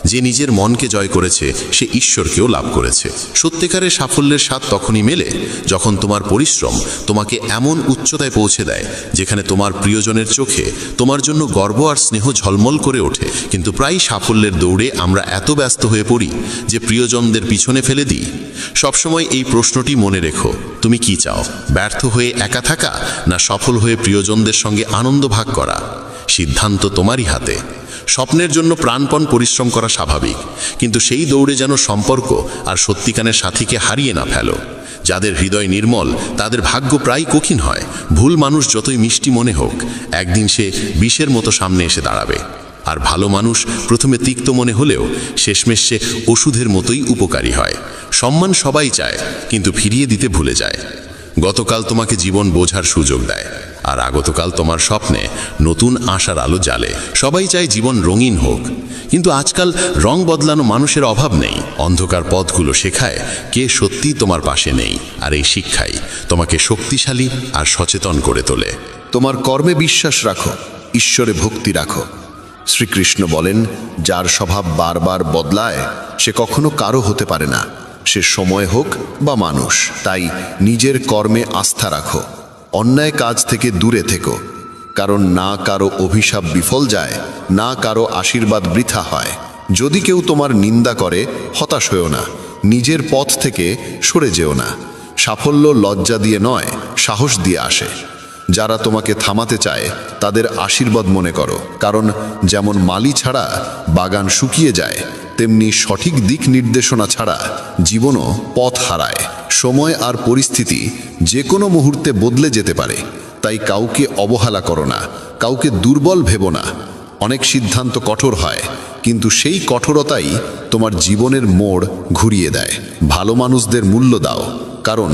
[SPEAKER 7] যে নিজের মনকে জয় করেছে সে ঈশ্বরকেও লাভ করেছে। সত্যিকারের সাফল্যের স্বাদ তখনই মেলে যখন তোমার পরিশ্রম তোমাকে এমন উচ্চতায় পৌঁছে দেয় যেখানে তোমার প্রিয়জনের চোখে তোমার জন্য গর্ব আর স্নেহ ঝলমল করে ওঠে। কিন্তু প্রায় সাফল্যের দৌড়ে আমরা এত ব্যস্ত হয়ে পড়ি যে প্রিয়জনদের পিছনে ফেলে দিই। সবসময় এই প্রশ্নটি মনে রেখো, তুমি কি চাও? ব্যর্থ হয়ে একা থাকা, না সফল হয়ে প্রিয়জনদের সঙ্গে আনন্দ ভাগ করা? সিদ্ধান্ত তোমারই হাতে। স্বপ্নের জন্য প্রাণপণ পরিশ্রম করা স্বাভাবিক, কিন্তু সেই দৌড়ে যেন সম্পর্ক আর সত্যিকারের সাথীকে হারিয়ে না ফেলো। যাদের হৃদয় নির্মল তাদের ভাগ্য প্রায় কঠিন হয়। ভুল মানুষ যতই মিষ্টি মনে হোক, একদিন সে বিষের মতো সামনে এসে দাঁড়াবে। আর ভালো মানুষ প্রথমে তিক্ত মনে হলেও শেষমেশ সে ওষুধের মতোই উপকারী হয়। সম্মান সবাই চায়, কিন্তু ফিরিয়ে দিতে ভুলে যায়। গতকাল তোমাকে জীবন বোঝার সুযোগ দেয়, আর আগতকাল তোমার স্বপ্নে নতুন আশার আলো জ্বালে। সবাই চায় জীবন রঙিন হোক, কিন্তু আজকাল রং বদলানো মানুষের অভাব নেই। অন্ধকার পথগুলো শেখায় কে সত্যি তোমার পাশে নেই, আর এই শিক্ষাই তোমাকে শক্তিশালী আর সচেতন করে তোলে।
[SPEAKER 2] তোমার কর্মে বিশ্বাস রাখো, ঈশ্বরে ভক্তি রাখো। শ্রীকৃষ্ণ বলেন, যার স্বভাব বারবার বদলায় সে কখনো কারো হতে পারে না, সে সময় হোক বা মানুষ। তাই নিজের কর্মে আস্থা রাখো, অন্যায় কাজ থেকে দূরে থেকো, কারণ না কারো অভিশাপ বিফল যায়, না কারো আশীর্বাদ বৃথা হয়। যদি কেউ তোমার নিন্দা করে, হতাশ হয়েও না, নিজের পথ থেকে সরে যেও না। সাফল্য লজ্জা দিয়ে নয়, সাহস দিয়ে আসে। যারা তোমাকে থামাতে চায় তাদের আশীর্বাদ মনে করো, কারণ যেমন মালি ছাড়া বাগান শুকিয়ে যায়, তেমনি সঠিক দিক নির্দেশনা ছাড়া জীবনও পথ হারায়। সময় আর পরিস্থিতি যে কোনো মুহূর্তে বদলে যেতে পারে, তাই কাউকে অবহেলা করো না, কাউকে দুর্বল ভেবো না। অনেক সিদ্ধান্ত কঠোর হয়, কিন্তু সেই কঠোরতাই তোমার জীবনের মোড় ঘুরিয়ে দেয়। ভালো মানুষদের মূল্য দাও, কারণ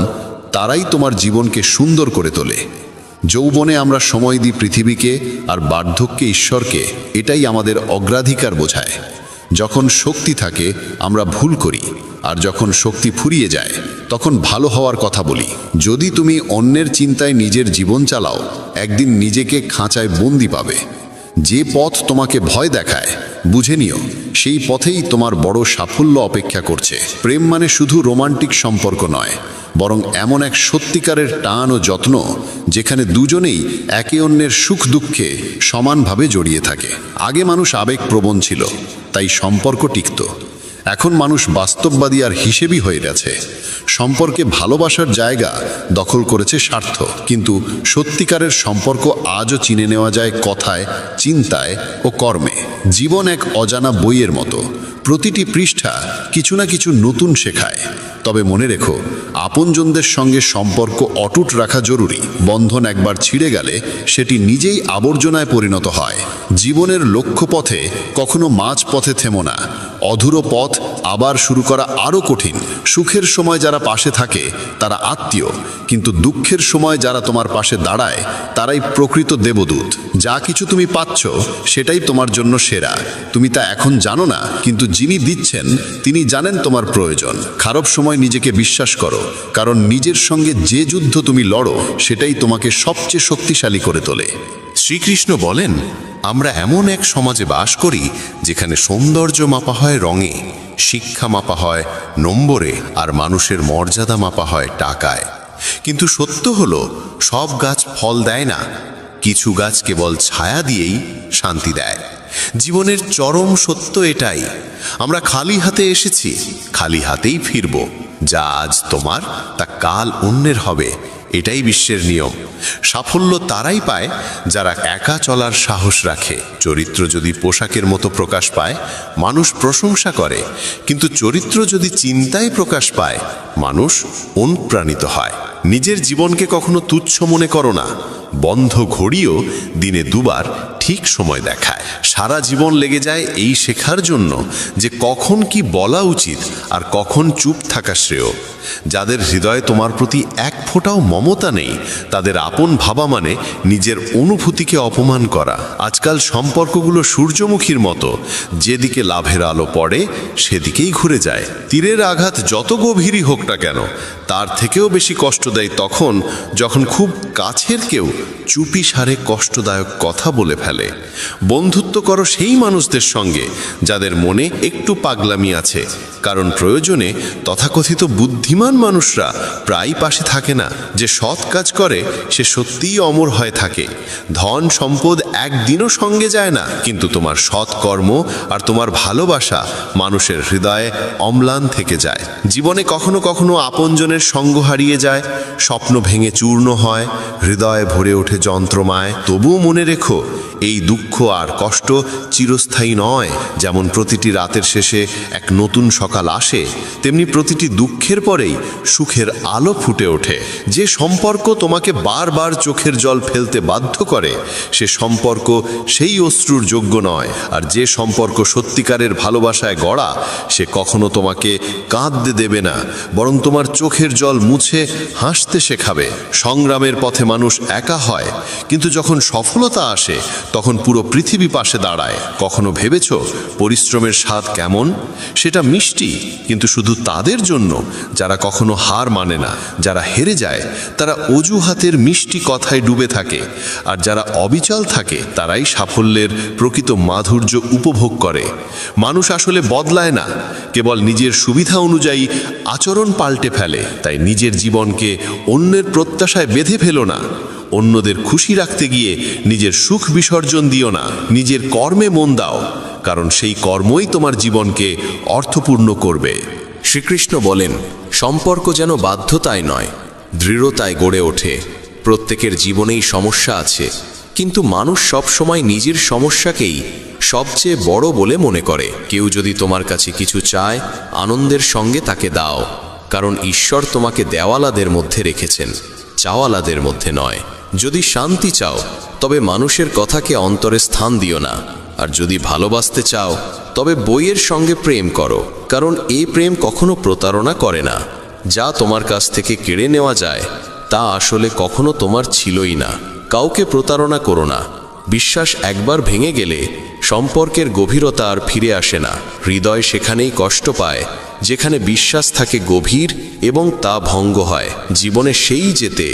[SPEAKER 2] তারাই তোমার জীবনকে সুন্দর করে তোলে। যৌবনে আমরা সময় দিই পৃথিবীকে, আর বার্ধক্যে ঈশ্বরকে। এটাই আমাদের অগ্রাধিকার বোঝায়। যখন শক্তি থাকে আমরা ভুল করি, আর যখন শক্তি ফুরিয়ে যায় তখন ভালো হওয়ার কথা বলি। যদি তুমি অন্যের চিন্তায় নিজের জীবন চালাও, একদিন নিজেকে খাঁচায় বন্দি পাবে। যে পথ তোমাকে ভয় দেখায়, বুঝে নিও সেই পথেই তোমার বড় সাফল্য অপেক্ষা করছে। প্রেম মানে শুধু রোমান্টিক সম্পর্ক নয়, বরং এমন এক সত্যিকারের টান ও যত্ন যেখানে দুজনেই একে অন্যের সুখ দুঃখে সমানভাবে জড়িয়ে থাকে। আগে মানুষ আবেগপ্রবণ ছিল, তাই সম্পর্ক টিকত। এখন মানুষ বাস্তববাদী আর হিসেবি হয়ে গেছে। সম্পর্কে ভালোবাসার জায়গা দখল করেছে স্বার্থ। কিন্তু সত্যিকারের সম্পর্ক আজও চিনে নেওয়া যায় কথায়, চিন্তায় ও কর্মে। জীবন এক অজানা বইয়ের মতো, প্রতিটি পৃষ্ঠা কিছু না কিছু নতুন শেখায়। তবে মনে রেখো, আপনজনদের সঙ্গে সম্পর্ক অটুট রাখা জরুরি। বন্ধন একবার ছিঁড়ে গেলে সেটি নিজেই আবর্জনায় পরিণত হয়। জীবনের লক্ষ্যপথে কখনো মাঝপথে থেমো না। অধুরো পথ আবার শুরু করা আরও কঠিন। সুখের সময় যারা পাশে থাকে তারা আত্মীয়, কিন্তু দুঃখের সময় যারা তোমার পাশে দাঁড়ায় তারাই প্রকৃত দেবদূত। যা কিছু তুমি পাচ্ছ সেটাই তোমার জন্য সেরা। তুমি তা এখন জানো না, কিন্তু যিনি দিচ্ছেন তিনি জানেন তোমার প্রয়োজন। খারাপ সময় নিজেকে বিশ্বাস করো, কারণ নিজের সঙ্গে যে যুদ্ধ তুমি লড়ো সেটাই তোমাকে সবচেয়ে শক্তিশালী করে তোলে।
[SPEAKER 9] শ্রীকৃষ্ণ বলেন, আমরা এমন এক সমাজে বাস করি যেখানে সৌন্দর্য মাপা হয় রঙে, শিক্ষা মাপা হয় নম্বরে, আর মানুষের মর্যাদা মাপা হয় টাকায়। কিন্তু সত্য হলো, সব গাছ ফল দেয় না, কিছু গাছ কেবল ছায়া দিয়েই শান্তি দেয়। জীবনের চরম সত্য এটাই, আমরা খালি হাতে এসেছি, খালি হাতেই ফিরব। যা আজ তোমার তা কাল অন্যের হবে, এটাই বিশ্বের নিয়ম। সাফল্য তারাই পায় যারা একা চলার সাহস রাখে। চরিত্র যদি পোশাকের মতো প্রকাশ পায়, মানুষ প্রশংসা করে, কিন্তু চরিত্র যদি চিন্তায় প্রকাশ পায়, মানুষ অনুপ্রাণিত হয়। নিজের জীবনকে কখনো তুচ্ছ মনে করো না। বন্ধ ঘড়িও দিনে দুবার ঠিক সময় দেখায়। সারা জীবন লেগে যায় এই শেখার জন্য যে কখন কি বলা উচিত আর কখন চুপ থাকা শ্রেয়। যাদের হৃদয়ে তোমার প্রতি এক ফোঁটাও মমতা নেই, তাদের আপন ভাবা মানে নিজের অনুভূতিকে অপমান করা। আজকাল সম্পর্কগুলো সূর্যমুখীর মতো, যেদিকে লাভের আলো পড়ে সেদিকেই ঘুরে যায়। তীরের আঘাত যত গভীরই হোক না কেন, তার থেকেও বেশি কষ্ট দেয় তখন যখন খুব কাছের কেউ চুপি সারে কষ্টদায়ক কথা বলে ফেলে। বন্ধুত্ব করো সেই মানুষদের সঙ্গে যাদের মনে একটু পাগলামি আছে, কারণ প্রয়োজনে তথাকথিত বুদ্ধিমান মানুষরা প্রায় পাশে থাকে না। যে সৎ কাজ করে সে সত্যিই অমর হয়ে থাকে। ধন সম্পদ একদিনও সঙ্গে যায় না, কিন্তু তোমার সৎ কর্ম আর তোমার ভালোবাসা মানুষের হৃদয়ে অম্লান থেকে যায়। জীবনে কখনো কখনো আপনজনের সঙ্গ হারিয়ে যায়, স্বপ্ন ভেঙে চূর্ণ হয়, হৃদয়ে ভরে ওঠে যন্ত্রমায়। তবুও মনে রেখো, এই দুঃখ আর কষ্ট চিরস্থায়ী নয়। যেমন প্রতিটি রাতের শেষে এক নতুন সকাল আসে, তেমনি প্রতিটি দুঃখের পরেই সুখের আলো ফুটে ওঠে। যে সম্পর্ক তোমাকে বারবার চোখের জল ফেলতে বাধ্য করে, সে সম্পর্ক সেই অশ্রুর যোগ্য নয়। আর যে সম্পর্ক সত্যিকারের ভালোবাসায় গড়া, সে কখনো তোমাকে কাঁদতে দেবে না, বরং তোমার চোখের জল মুছে হাসতে শেখাবে। সংগ্রামের পথে মানুষ একা হয়, কিন্তু যখন সফলতা আসে তখন পুরো পৃথিবী পাশে দাঁড়ায়। কখনো ভেবেছ পরিশ্রমের স্বাদ কেমন? সেটা মিষ্টি, কিন্তু শুধু তাদের জন্য যারা কখনো হার মানে না। যারা হেরে যায় তারা অজুহাতের মিষ্টি কথায় ডুবে থাকে, আর যারা অবিচল থাকে তারাই সাফল্যের প্রকৃত মাধুর্য উপভোগ করে। মানুষ আসলে বদলায় না, কেবল নিজের সুবিধা অনুযায়ী আচরণ পাল্টে ফেলে। তাই নিজের জীবনকে অন্যের প্রত্যাশায় বেঁধে ফেলো না। অন্যদের খুশি রাখতে গিয়ে নিজের সুখ বিসর্জন দিও না। নিজের কর্মে মন দাও, কারণ সেই কর্মই তোমার জীবনকে অর্থপূর্ণ করবে।
[SPEAKER 4] শ্রীকৃষ্ণ বলেন, সম্পর্ক যেন বাধ্যতায় নয়, দৃঢ়তায় গড়ে ওঠে। প্রত্যেকের জীবনেই সমস্যা আছে, কিন্তু মানুষ সব সময় নিজের সমস্যাকেই সবচেয়ে বড় বলে মনে করে। কেউ যদি তোমার কাছে কিছু চায়, আনন্দের সঙ্গে তাকে দাও, কারণ ঈশ্বর তোমাকে দেওয়ালাদের মধ্যে রেখেছেন, চাওয়ালাদের মধ্যে নয়। যদি শান্তি চাও, তবে মানুষের কথাকে অন্তরে স্থান দিও না। আর যদি ভালোবাসতে চাও, তবে বইয়ের সঙ্গে প্রেম করো, কারণ এই প্রেম কখনো প্রতারণা করে না। যা তোমার কাছ থেকে কেড়ে নেওয়া যায় তা আসলে কখনো তোমার ছিলই না। কাউকে প্রতারণা করো না। বিশ্বাস একবার ভেঙে গেলে সম্পর্কের গভীরতা আর ফিরে আসে না। হৃদয় সেখানেই কষ্ট পায় যেখানে বিশ্বাস থাকে গভীর এবং তা ভঙ্গ হয়। জীবনে সেই যেতে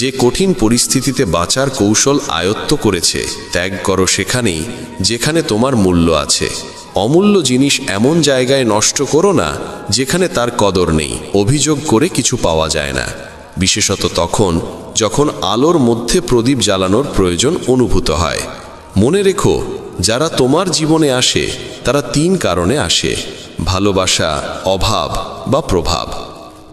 [SPEAKER 4] যে কঠিন পরিস্থিতিতে বাঁচার কৌশল আয়ত্ত করেছে। ত্যাগ করো সেখানেই যেখানে তোমার মূল্য আছে। অমূল্য জিনিস এমন জায়গায় নষ্ট করো না যেখানে তার কদর নেই। অভিযোগ করে কিছু পাওয়া যায় না, বিশেষত তখন যখন আলোর মধ্যে প্রদীপ জ্বালানোর প্রয়োজন অনুভূত হয়। মনে রেখো, যারা তোমার জীবনে আসে তারা 3 কারণে আসে: ভালোবাসা, অভাব বা প্রভাব।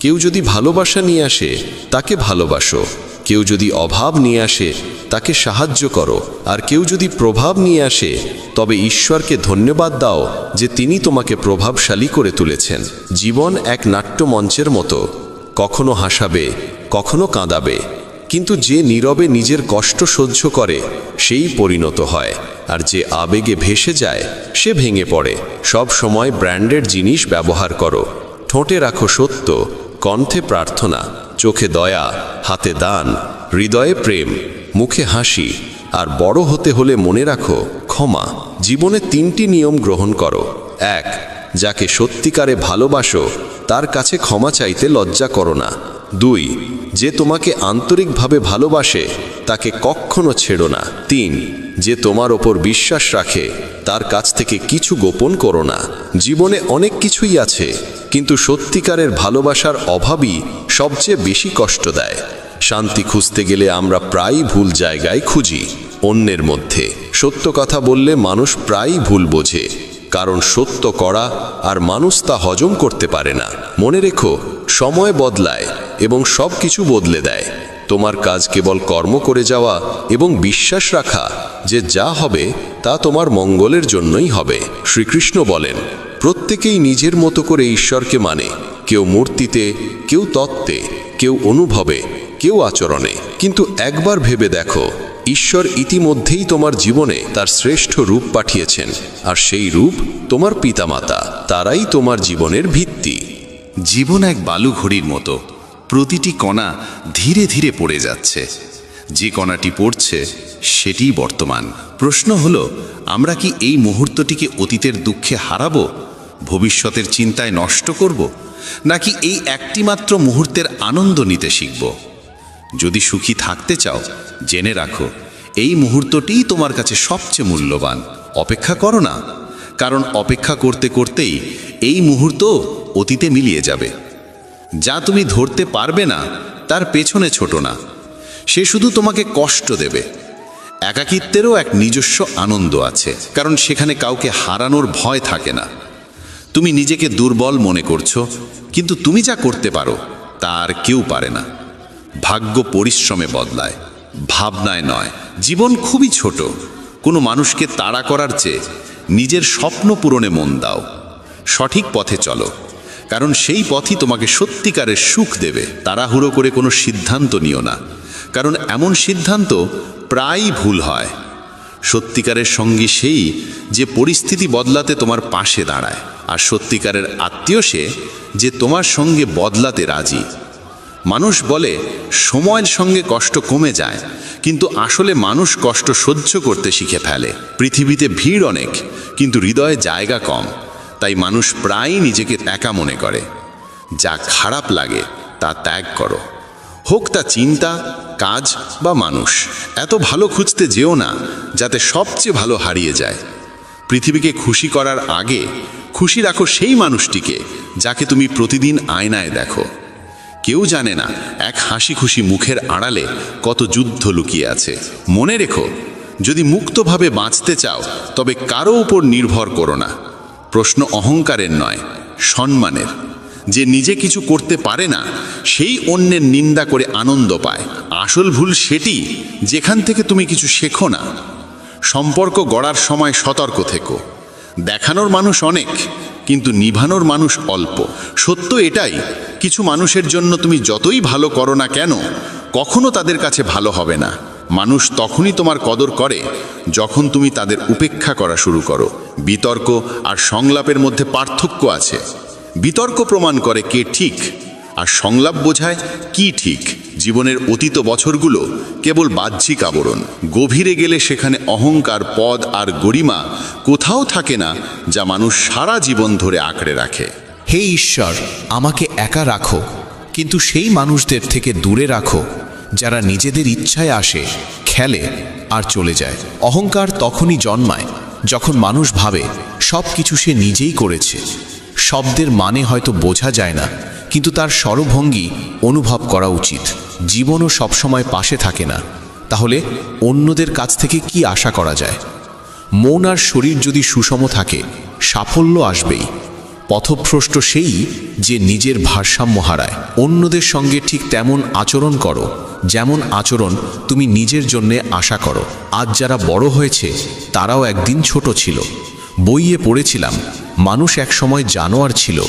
[SPEAKER 4] কেউ যদি ভালোবাসা নিয়ে আসে তাকে ভালোবাসো, কেউ যদি অভাব নিয়ে আসে তাকে সাহায্য করো, আর কেউ যদি প্রভাব নিয়ে আসে তবে ঈশ্বরকে ধন্যবাদ দাও যে তিনি তোমাকে প্রভাবশালী করে তুলেছেন। জীবন এক নাট্যমঞ্চের মতো, কখনো হাসাবে, কখনো কাঁদাবে, কিন্তু যে নীরবে নিজের কষ্ট সহ্য করে সেই পরিণত হয়। আর যে আবেগে ভেসে যায় সে ভেঙে পড়ে। সব সময় ব্র্যান্ডেড জিনিস ব্যবহার করো। ঠোঁটে রাখো সত্য, কণ্ঠে প্রার্থনা, চোখে দয়া, হাতে দান, হৃদয়ে প্রেম, মুখে হাসি। আর বড় হতে হলে মনে রাখো ক্ষমা। জীবনে 3টি নিয়ম গ্রহণ করো। 1. যাকে সত্যিকারে ভালোবাসো তার কাছে ক্ষমা চাইতে লজ্জা করো না। 2. যে তোমাকে আন্তরিকভাবে ভালোবাসে তাকে কখনো ছেড়ো না। 3. যে তোমার ওপর বিশ্বাস রাখে তার কাছ থেকে কিছু গোপন করো না। জীবনে অনেক কিছুই আছে, কিন্তু সত্যিকারের ভালোবাসার অভাবই সবচেয়ে বেশি কষ্ট দেয়। শান্তি খুঁজতে গেলে আমরা প্রায়ই ভুল জায়গায় খুঁজি। অন্যের মধ্যে সত্য কথা বললে মানুষ প্রায়ই ভুল বোঝে, কারণ সত্য করা আর মানুষ তা হজম করতে পারে না। মনে রেখো, সময় বদলায় এবং সব কিছু বদলে দেয়। তোমার কাজ কেবল কর্ম করে যাওয়া এবং বিশ্বাস রাখা যে যা হবে তা তোমার মঙ্গলের জন্যই হবে। শ্রীকৃষ্ণ বলেন, প্রত্যেকেই নিজের মতো করে ঈশ্বরকে মানে, কেউ মূর্তিতে, কেউ তত্ত্বে, কেউ অনুভবে, কেউ আচরণে। কিন্তু একবার ভেবে দেখো, ঈশ্বর ইতিমধ্যেই তোমার জীবনে তার শ্রেষ্ঠ রূপ পাঠিয়েছেন, আর সেই রূপ তোমার পিতামাতা। তারাই তোমার জীবনের ভিত্তি।
[SPEAKER 3] জীবন এক বালু ঘড়ির মতো, প্রতিটি কণা ধীরে ধীরে পড়ে যাচ্ছে। যে কণাটি পড়ছে সেটিই বর্তমান। প্রশ্ন হলো, আমরা কি এই মুহূর্তটিকে অতীতের দুঃখে হারাবো, ভবিষ্যতের চিন্তায় নষ্ট করব, নাকি এই একটিমাত্র মুহূর্তের আনন্দ নিতে শিখব? যদি সুখী থাকতে চাও, জেনে রাখো এই মুহূর্তটিই তোমার কাছে সবচেয়ে মূল্যবান। অপেক্ষা করো না, কারণ অপেক্ষা করতে করতেই এই মুহূর্ত অতীতে মিলিয়ে যাবে। যা তুমি ধরতে পারবে না তার পেছনে ছোটো না, সে শুধু তোমাকে কষ্ট দেবে। একাকিত্বেরও এক নিজস্ব আনন্দ আছে, কারণ সেখানে কাউকে হারানোর ভয় থাকে না। তুমি নিজেকে দুর্বল মনে করছো, কিন্তু তুমি যা করতে পারো তা আর কেউ পারে না। ভাগ্য পরিশ্রমে বদলায়, ভাবনায় নয়। জীবন খুবই ছোট, কোনো মানুষকে তাড়া করার চেয়ে নিজের স্বপ্ন পূরণে মন দাও। সঠিক পথে চলো, কারণ সেই পথই তোমাকে সত্যিকারের সুখ দেবে। তাড়াহুড়ো করে কোনো সিদ্ধান্ত নিও না, কারণ এমন সিদ্ধান্ত প্রায়ই ভুল হয়। সত্যিকারের সঙ্গী সেই যে পরিস্থিতি বদলাতে তোমার পাশে দাঁড়ায়, আর সত্যিকারের আত্মীয় সে যে তোমার সঙ্গে বদলাতে রাজি। মানুষ বলে সময়ের সঙ্গে কষ্ট কমে যায়, কিন্তু আসলে মানুষ কষ্ট সহ্য করতে শিখে ফেলে। পৃথিবীতে ভিড় অনেক, কিন্তু হৃদয়ে জায়গা কম। তাই মানুষ প্রায়ই নিজেকে একা মনে করে। যা খারাপ লাগে তা ত্যাগ করো, হোক তা চিন্তা, কাজ বা মানুষ। এত ভালো খুঁজতে যেও না যাতে সবচেয়ে ভালো হারিয়ে যায়। পৃথিবীকে খুশি করার আগে খুশি রাখো সেই মানুষটিকে যাকে তুমি প্রতিদিন আয়নায় দেখো। কেউ জানে না এক হাসি খুশি মুখের আড়ালে কত যুদ্ধ লুকিয়ে আছে। মনে রেখো, যদি মুক্তভাবে বাঁচতে চাও তবে কারো উপর নির্ভর করো না। প্রশ্ন অহংকারের নয়, সম্মানের। যে নিজে কিছু করতে পারে না সেই অন্যের নিন্দা করে আনন্দ পায়। আসল ভুল সেটি যেখান থেকে তুমি কিছু শেখো না। সম্পর্ক গড়ার সময় সতর্ক থেকো। দেখানোর মানুষ অনেক, কিন্তু নিভানোর মানুষ অল্প। সত্য এটাই, কিছু মানুষের জন্য তুমি যতই ভালো করো না কেন, কখনো তাদের কাছে ভালো হবে না। মানুষ তখনই তোমার কদর করে যখন তুমি তাদের উপেক্ষা করা শুরু করো। বিতর্ক আর সংলাপের মধ্যে পার্থক্য আছে। বিতর্ক প্রমাণ করে কে ঠিক, আর সংলাপ বোঝায় কি ঠিক। জীবনের অতীত বছরগুলো কেবল বাহ্যিক আবরণ। গভীরে গেলে সেখানে অহংকার, পদ আর গরিমা কোথাও থাকে না, যা মানুষ সারা জীবন ধরে আঁকড়ে রাখে।
[SPEAKER 9] হে ঈশ্বর, আমাকে একা রাখো, কিন্তু সেই মানুষদের থেকে দূরে রাখো যারা নিজেদের ইচ্ছায় আসে, খেলে আর চলে যায়। অহংকার তখনই জন্মায় যখন মানুষ ভাবে সব কিছু সে নিজেই করেছে। শব্দের মানে হয়তো বোঝা যায় না, কিন্তু তার স্বরভঙ্গি অনুভব করা উচিত। জীবনও সবসময় পাশে থাকে না, তাহলে অন্যদের কাছ থেকে কি আশা করা যায়? মন আর শরীর যদি সুষম থাকে, সাফল্য আসবেই। পথভ্রষ্ট সেই যে নিজের ভারসাম্য হারায়। অন্যদের সঙ্গে ঠিক তেমন আচরণ করো যেমন আচরণ তুমি নিজের জন্যে আশা করো। আজ যারা বড় হয়েছে তারাও একদিন ছোট ছিল। বইয়ে পড়েছিলাম, মানুষ একসময় জানোয়ার ছিল,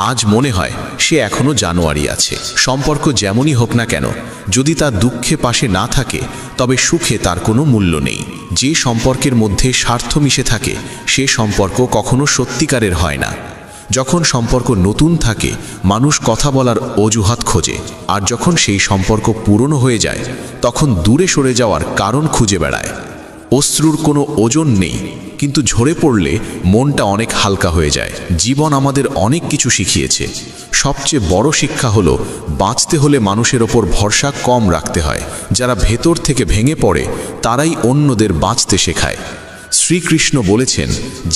[SPEAKER 4] আজ মনে হয় সে এখনো জানুয়ারি আছে। সম্পর্ক যেমনই হোক না কেন, যদি তার দুঃখে পাশে না থাকে তবে সুখে তার কোনো মূল্য নেই। যে সম্পর্কের মধ্যে স্বার্থ মিশে থাকে সে সম্পর্ক কখনো সত্যিকারের হয় না। যখন সম্পর্ক নতুন থাকে মানুষ কথা বলার অজুহাত খোঁজে, আর যখন সেই সম্পর্ক পুরনো হয়ে যায় তখন দূরে সরে যাওয়ার কারণ খুঁজে বেড়ায়। অশ্রুর কোনো ওজন নেই, কিন্তু ঝরে পড়লে মনটা অনেক হালকা হয়ে যায়। জীবন আমাদের অনেক কিছু শিখিয়েছে। সবচেয়ে বড় শিক্ষা হলো বাঁচতে হলে মানুষের ওপর ভরসা কম রাখতে হয়। যারা ভেতর থেকে ভেঙে পড়ে তারাই অন্যদের বাঁচতে শেখায়। শ্রীকৃষ্ণ বলেছেন,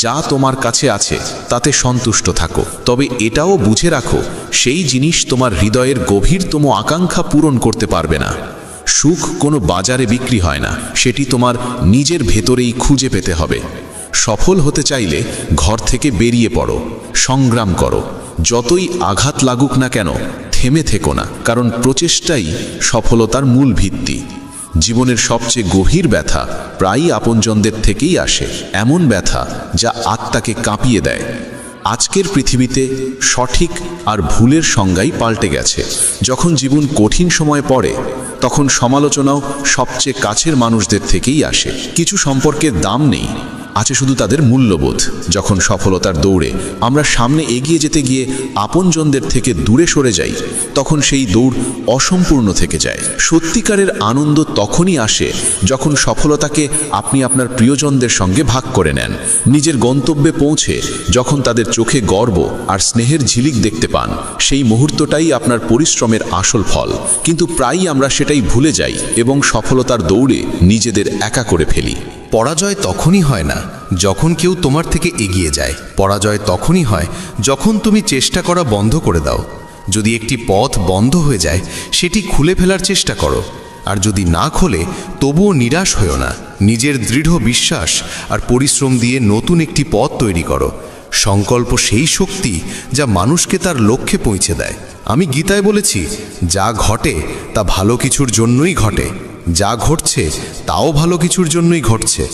[SPEAKER 4] যা তোমার কাছে আছে তাতে সন্তুষ্ট থাকো, তবে এটাও বুঝে রাখো সেই জিনিস তোমার হৃদয়ের গভীরতম আকাঙ্ক্ষা পূরণ করতে পারবে না। সুখ কোনো বাজারে বিক্রি হয় না, সেটি তোমার নিজের ভেতরেই খুঁজে পেতে হবে। সফল হতে চাইলে ঘর থেকে বেরিয়ে পড়ো, সংগ্রাম করো। যতই আঘাত লাগুক না কেন থেমে থেকো না, কারণ প্রচেষ্টাই সফলতার মূল ভিত্তি। জীবনের সবচেয়ে গভীর ব্যথা প্রায়ই আপনজনদের থেকেই আসে, এমন ব্যথা যা আত্মাকে কাঁপিয়ে দেয়। আজকের পৃথিবীতে সঠিক আর ভুলের সংজ্ঞাই পাল্টে গেছে। যখন জীবন কঠিন সময় পড়ে তখন সমালোচনাও সবচেয়ে কাছের মানুষদের থেকেই আসে। কিছু সম্পর্কের দাম নেই, আছে শুধু তাদের মূল্যবোধ। যখন সফলতার দৌড়ে আমরা সামনে এগিয়ে যেতে গিয়ে আপনজনদের থেকে দূরে সরে যাই তখন সেই দৌড় অসম্পূর্ণ থেকে যায়। সত্যিকারের আনন্দ তখনই আসে যখন সফলতাকে আপনি আপনার প্রিয়জনদের সঙ্গে ভাগ করে নেন। নিজের গন্তব্যে পৌঁছে যখন তাদের চোখে গর্ব আর স্নেহের ঝিলিক দেখতে পান, সেই মুহূর্তটাই আপনার পরিশ্রমের আসল ফল। কিন্তু প্রায়ই আমরা সেটাই ভুলে যাই এবং সফলতার দৌড়ে নিজেদের একা করে ফেলি।
[SPEAKER 8] পরাজয় তখনই হয় না যখন কেউ তোমার থেকে এগিয়ে যায়। পরাজয় তখনই হয় যখন তুমি চেষ্টা করা বন্ধ করে দাও। যদি একটি পথ বন্ধ হয়ে যায় সেটি খুলে ফেলার চেষ্টা করো, আর যদি না খোলে তবুও নিরাশ হয়ো না। নিজের দৃঢ় বিশ্বাস আর পরিশ্রম দিয়ে নতুন একটি পথ তৈরি করো। সংকল্প সেই শক্তি যা মানুষকে তার লক্ষ্যে পৌঁছে দেয়। আমি গীতায় বলেছি, যা ঘটে তা ভালো কিছুর জন্যই ঘটে, যা ঘটছে তাও ভালো কিছুর জন্যই ঘটছে।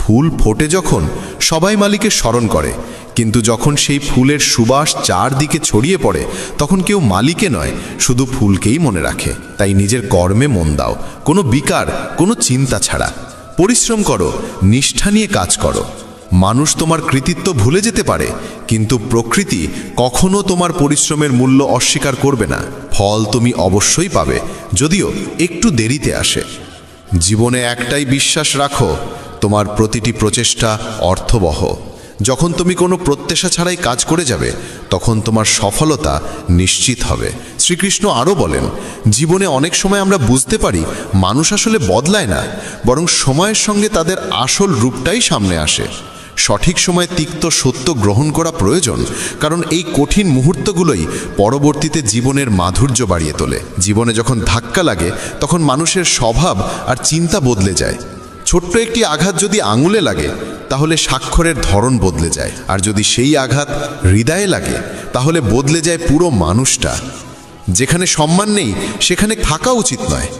[SPEAKER 8] ফুল ফোটে যখন সবাই মালিকে স্মরণ করে, কিন্তু যখন সেই ফুলের সুবাস চারদিকে ছড়িয়ে পড়ে তখন কেউ মালিকে নয়, শুধু ফুলকেই মনে রাখে। তাই নিজের কর্মে মন দাও, কোনো বিকার, কোনো চিন্তা ছাড়া। পরিশ্রম করো, নিষ্ঠা নিয়ে কাজ করো। মানুষ তোমার কৃতিত্ব ভুলে যেতে পারে, কিন্তু প্রকৃতি কখনো তোমার পরিশ্রমের মূল্য অস্বীকার করবে না। ফল তুমি অবশ্যই পাবে, যদিও একটু দেরিতে আসে। জীবনে একটাই বিশ্বাস রাখো, তোমার প্রতিটি প্রচেষ্টা অর্থবহ। যখন তুমি কোনো প্রত্যাশা ছাড়াই কাজ করে যাবে তখন তোমার সফলতা নিশ্চিত হবে। শ্রীকৃষ্ণ আরও বলেন, জীবনে অনেক সময় আমরা বুঝতে পারি মানুষ আসলে বদলায় না, বরং সময়ের সঙ্গে তাদের আসল রূপটাই সামনে আসে। সঠিক সময়ে তিক্ত সত্য গ্রহণ করা প্রয়োজন, কারণ এই কঠিন মুহূর্তগুলোই পরবর্তীতে জীবনের মাধুর্য বাড়িয়ে তোলে। জীবনে যখন ধাক্কা লাগে তখন মানুষের স্বভাব আর চিন্তা বদলে যায়। ছোট্ট একটি আঘাত যদি আঙুলে লাগে তাহলে স্বাক্ষরের ধরন বদলে যায়, আর যদি সেই আঘাত হৃদয়ে লাগে তাহলে বদলে যায় পুরো মানুষটা। যেখানে সম্মান নেই সেখানে থাকা উচিত নয়।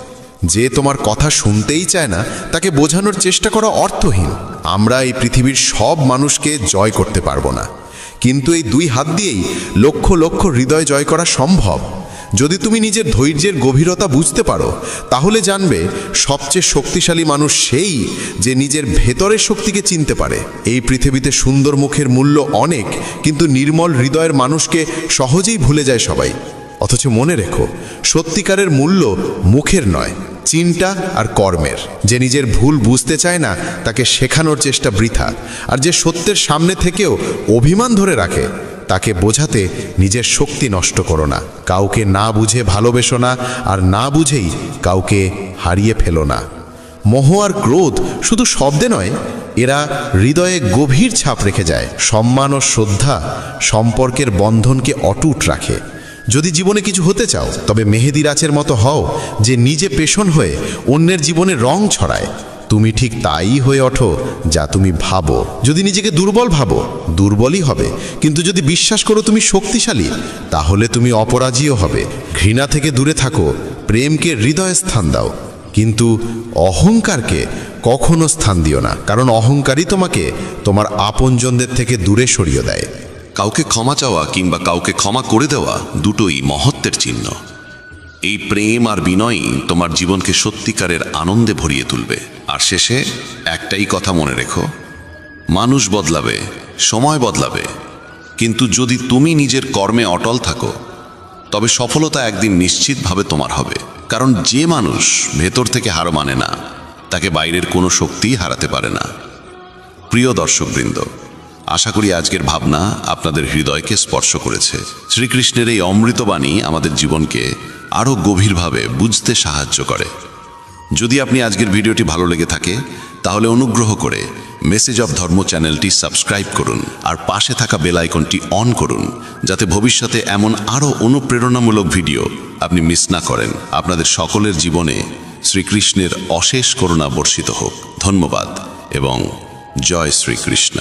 [SPEAKER 8] যে তোমার কথা শুনতেই চায় না তাকে বোঝানোর চেষ্টা করা অর্থহীন। আমরা এই পৃথিবীর সব মানুষকে জয় করতে পারবো না, কিন্তু এই দুই হাত দিয়েই লক্ষ লক্ষ হৃদয় জয় করা সম্ভব। যদি তুমি নিজের ধৈর্যের গভীরতা বুঝতে পারো তাহলে জানবে সবচেয়ে শক্তিশালী মানুষ সেই যে নিজের ভেতরের শক্তিকে চিনতে পারে। এই পৃথিবীতে সুন্দর মুখের মূল্য অনেক, কিন্তু নির্মল হৃদয়ের মানুষকে সহজেই ভুলে যায় সবাই। অথচ মনে রেখো, সত্যিকারের মূল্য মুখের নয়, চিন্তা আর কর্মের। যে নিজের ভুল বুঝতে চায় না তাকে শেখানোর চেষ্টা বৃথা, আর যে সত্যের সামনে থেকেও অভিমান ধরে রাখে তাকে বোঝাতে নিজের শক্তি নষ্ট করো না। কাউকে না বুঝে ভালোবেসো না, আর না বুঝেই কাউকে হারিয়ে ফেলো না। মোহ আর ক্রোধ শুধু শব্দে নয়, এরা হৃদয়ে গভীর ছাপ রেখে যায়। সম্মান ও শ্রদ্ধা সম্পর্কের বন্ধনকে অটুট রাখে। যদি জীবনে কিছু হতে চাও তবে মেহেদি রাচের মতো হও, যে নিজে পেশন হয়ে অন্যের জীবনে রং ছড়ায়। তুমি ঠিক তাই হয়ে ওঠো যা তুমি ভাবো। যদি নিজেকে দুর্বল ভাবো, দুর্বলই হবে, কিন্তু যদি বিশ্বাস করো তুমি শক্তিশালী, তাহলে তুমি অপরাজীয় হবে। ঘৃণা থেকে দূরে থাকো, প্রেমকে হৃদয়ে স্থান দাও, কিন্তু অহংকারকে কখনো স্থান দিও না, কারণ অহংকারই তোমাকে তোমার আপনজনদের থেকে দূরে সরিয়ে দেয়।
[SPEAKER 3] কাউকে ক্ষমা চাওয়া কিংবা কাউকে ক্ষমা করে দেওয়া দুটোই মহত্বের চিহ্ন। এই প্রেম আর বিনয়ই তোমার জীবনকে সত্যিকারের আনন্দে ভরিয়ে তুলবে। আর শেষে একটাই কথা মনে রেখো, মানুষ বদলাবে, সময় বদলাবে, কিন্তু যদি তুমি নিজের কর্মে অটল থাকো তবে সফলতা একদিন নিশ্চিতভাবে তোমার হবে। কারণ যে মানুষ ভেতর থেকে হার মানে না তাকে বাইরের কোনো শক্তিই হারাতে পারে না। প্রিয় দর্শকবৃন্দ, আশা করি আজকের ভাবনা আপনাদের হৃদয়কে স্পর্শ করেছে। শ্রীকৃষ্ণের এই অমৃতবাণী আমাদের জীবনকে আরও গভীরভাবে বুঝতে সাহায্য করে। যদি আপনি আজকের ভিডিওটি ভালো লেগে থাকে তাহলে অনুগ্রহ করে মেসেজ অফ ধর্ম চ্যানেলটি সাবস্ক্রাইব করুন আর পাশে থাকা বেল আইকনটি অন করুন, যাতে ভবিষ্যতে এমন আরও অনুপ্রেরণামূলক ভিডিও আপনি মিস না করেন। আপনাদের সকলের জীবনে শ্রীকৃষ্ণের অশেষ করুণা বর্ষিত হোক। ধন্যবাদ এবং জয় শ্রীকৃষ্ণ।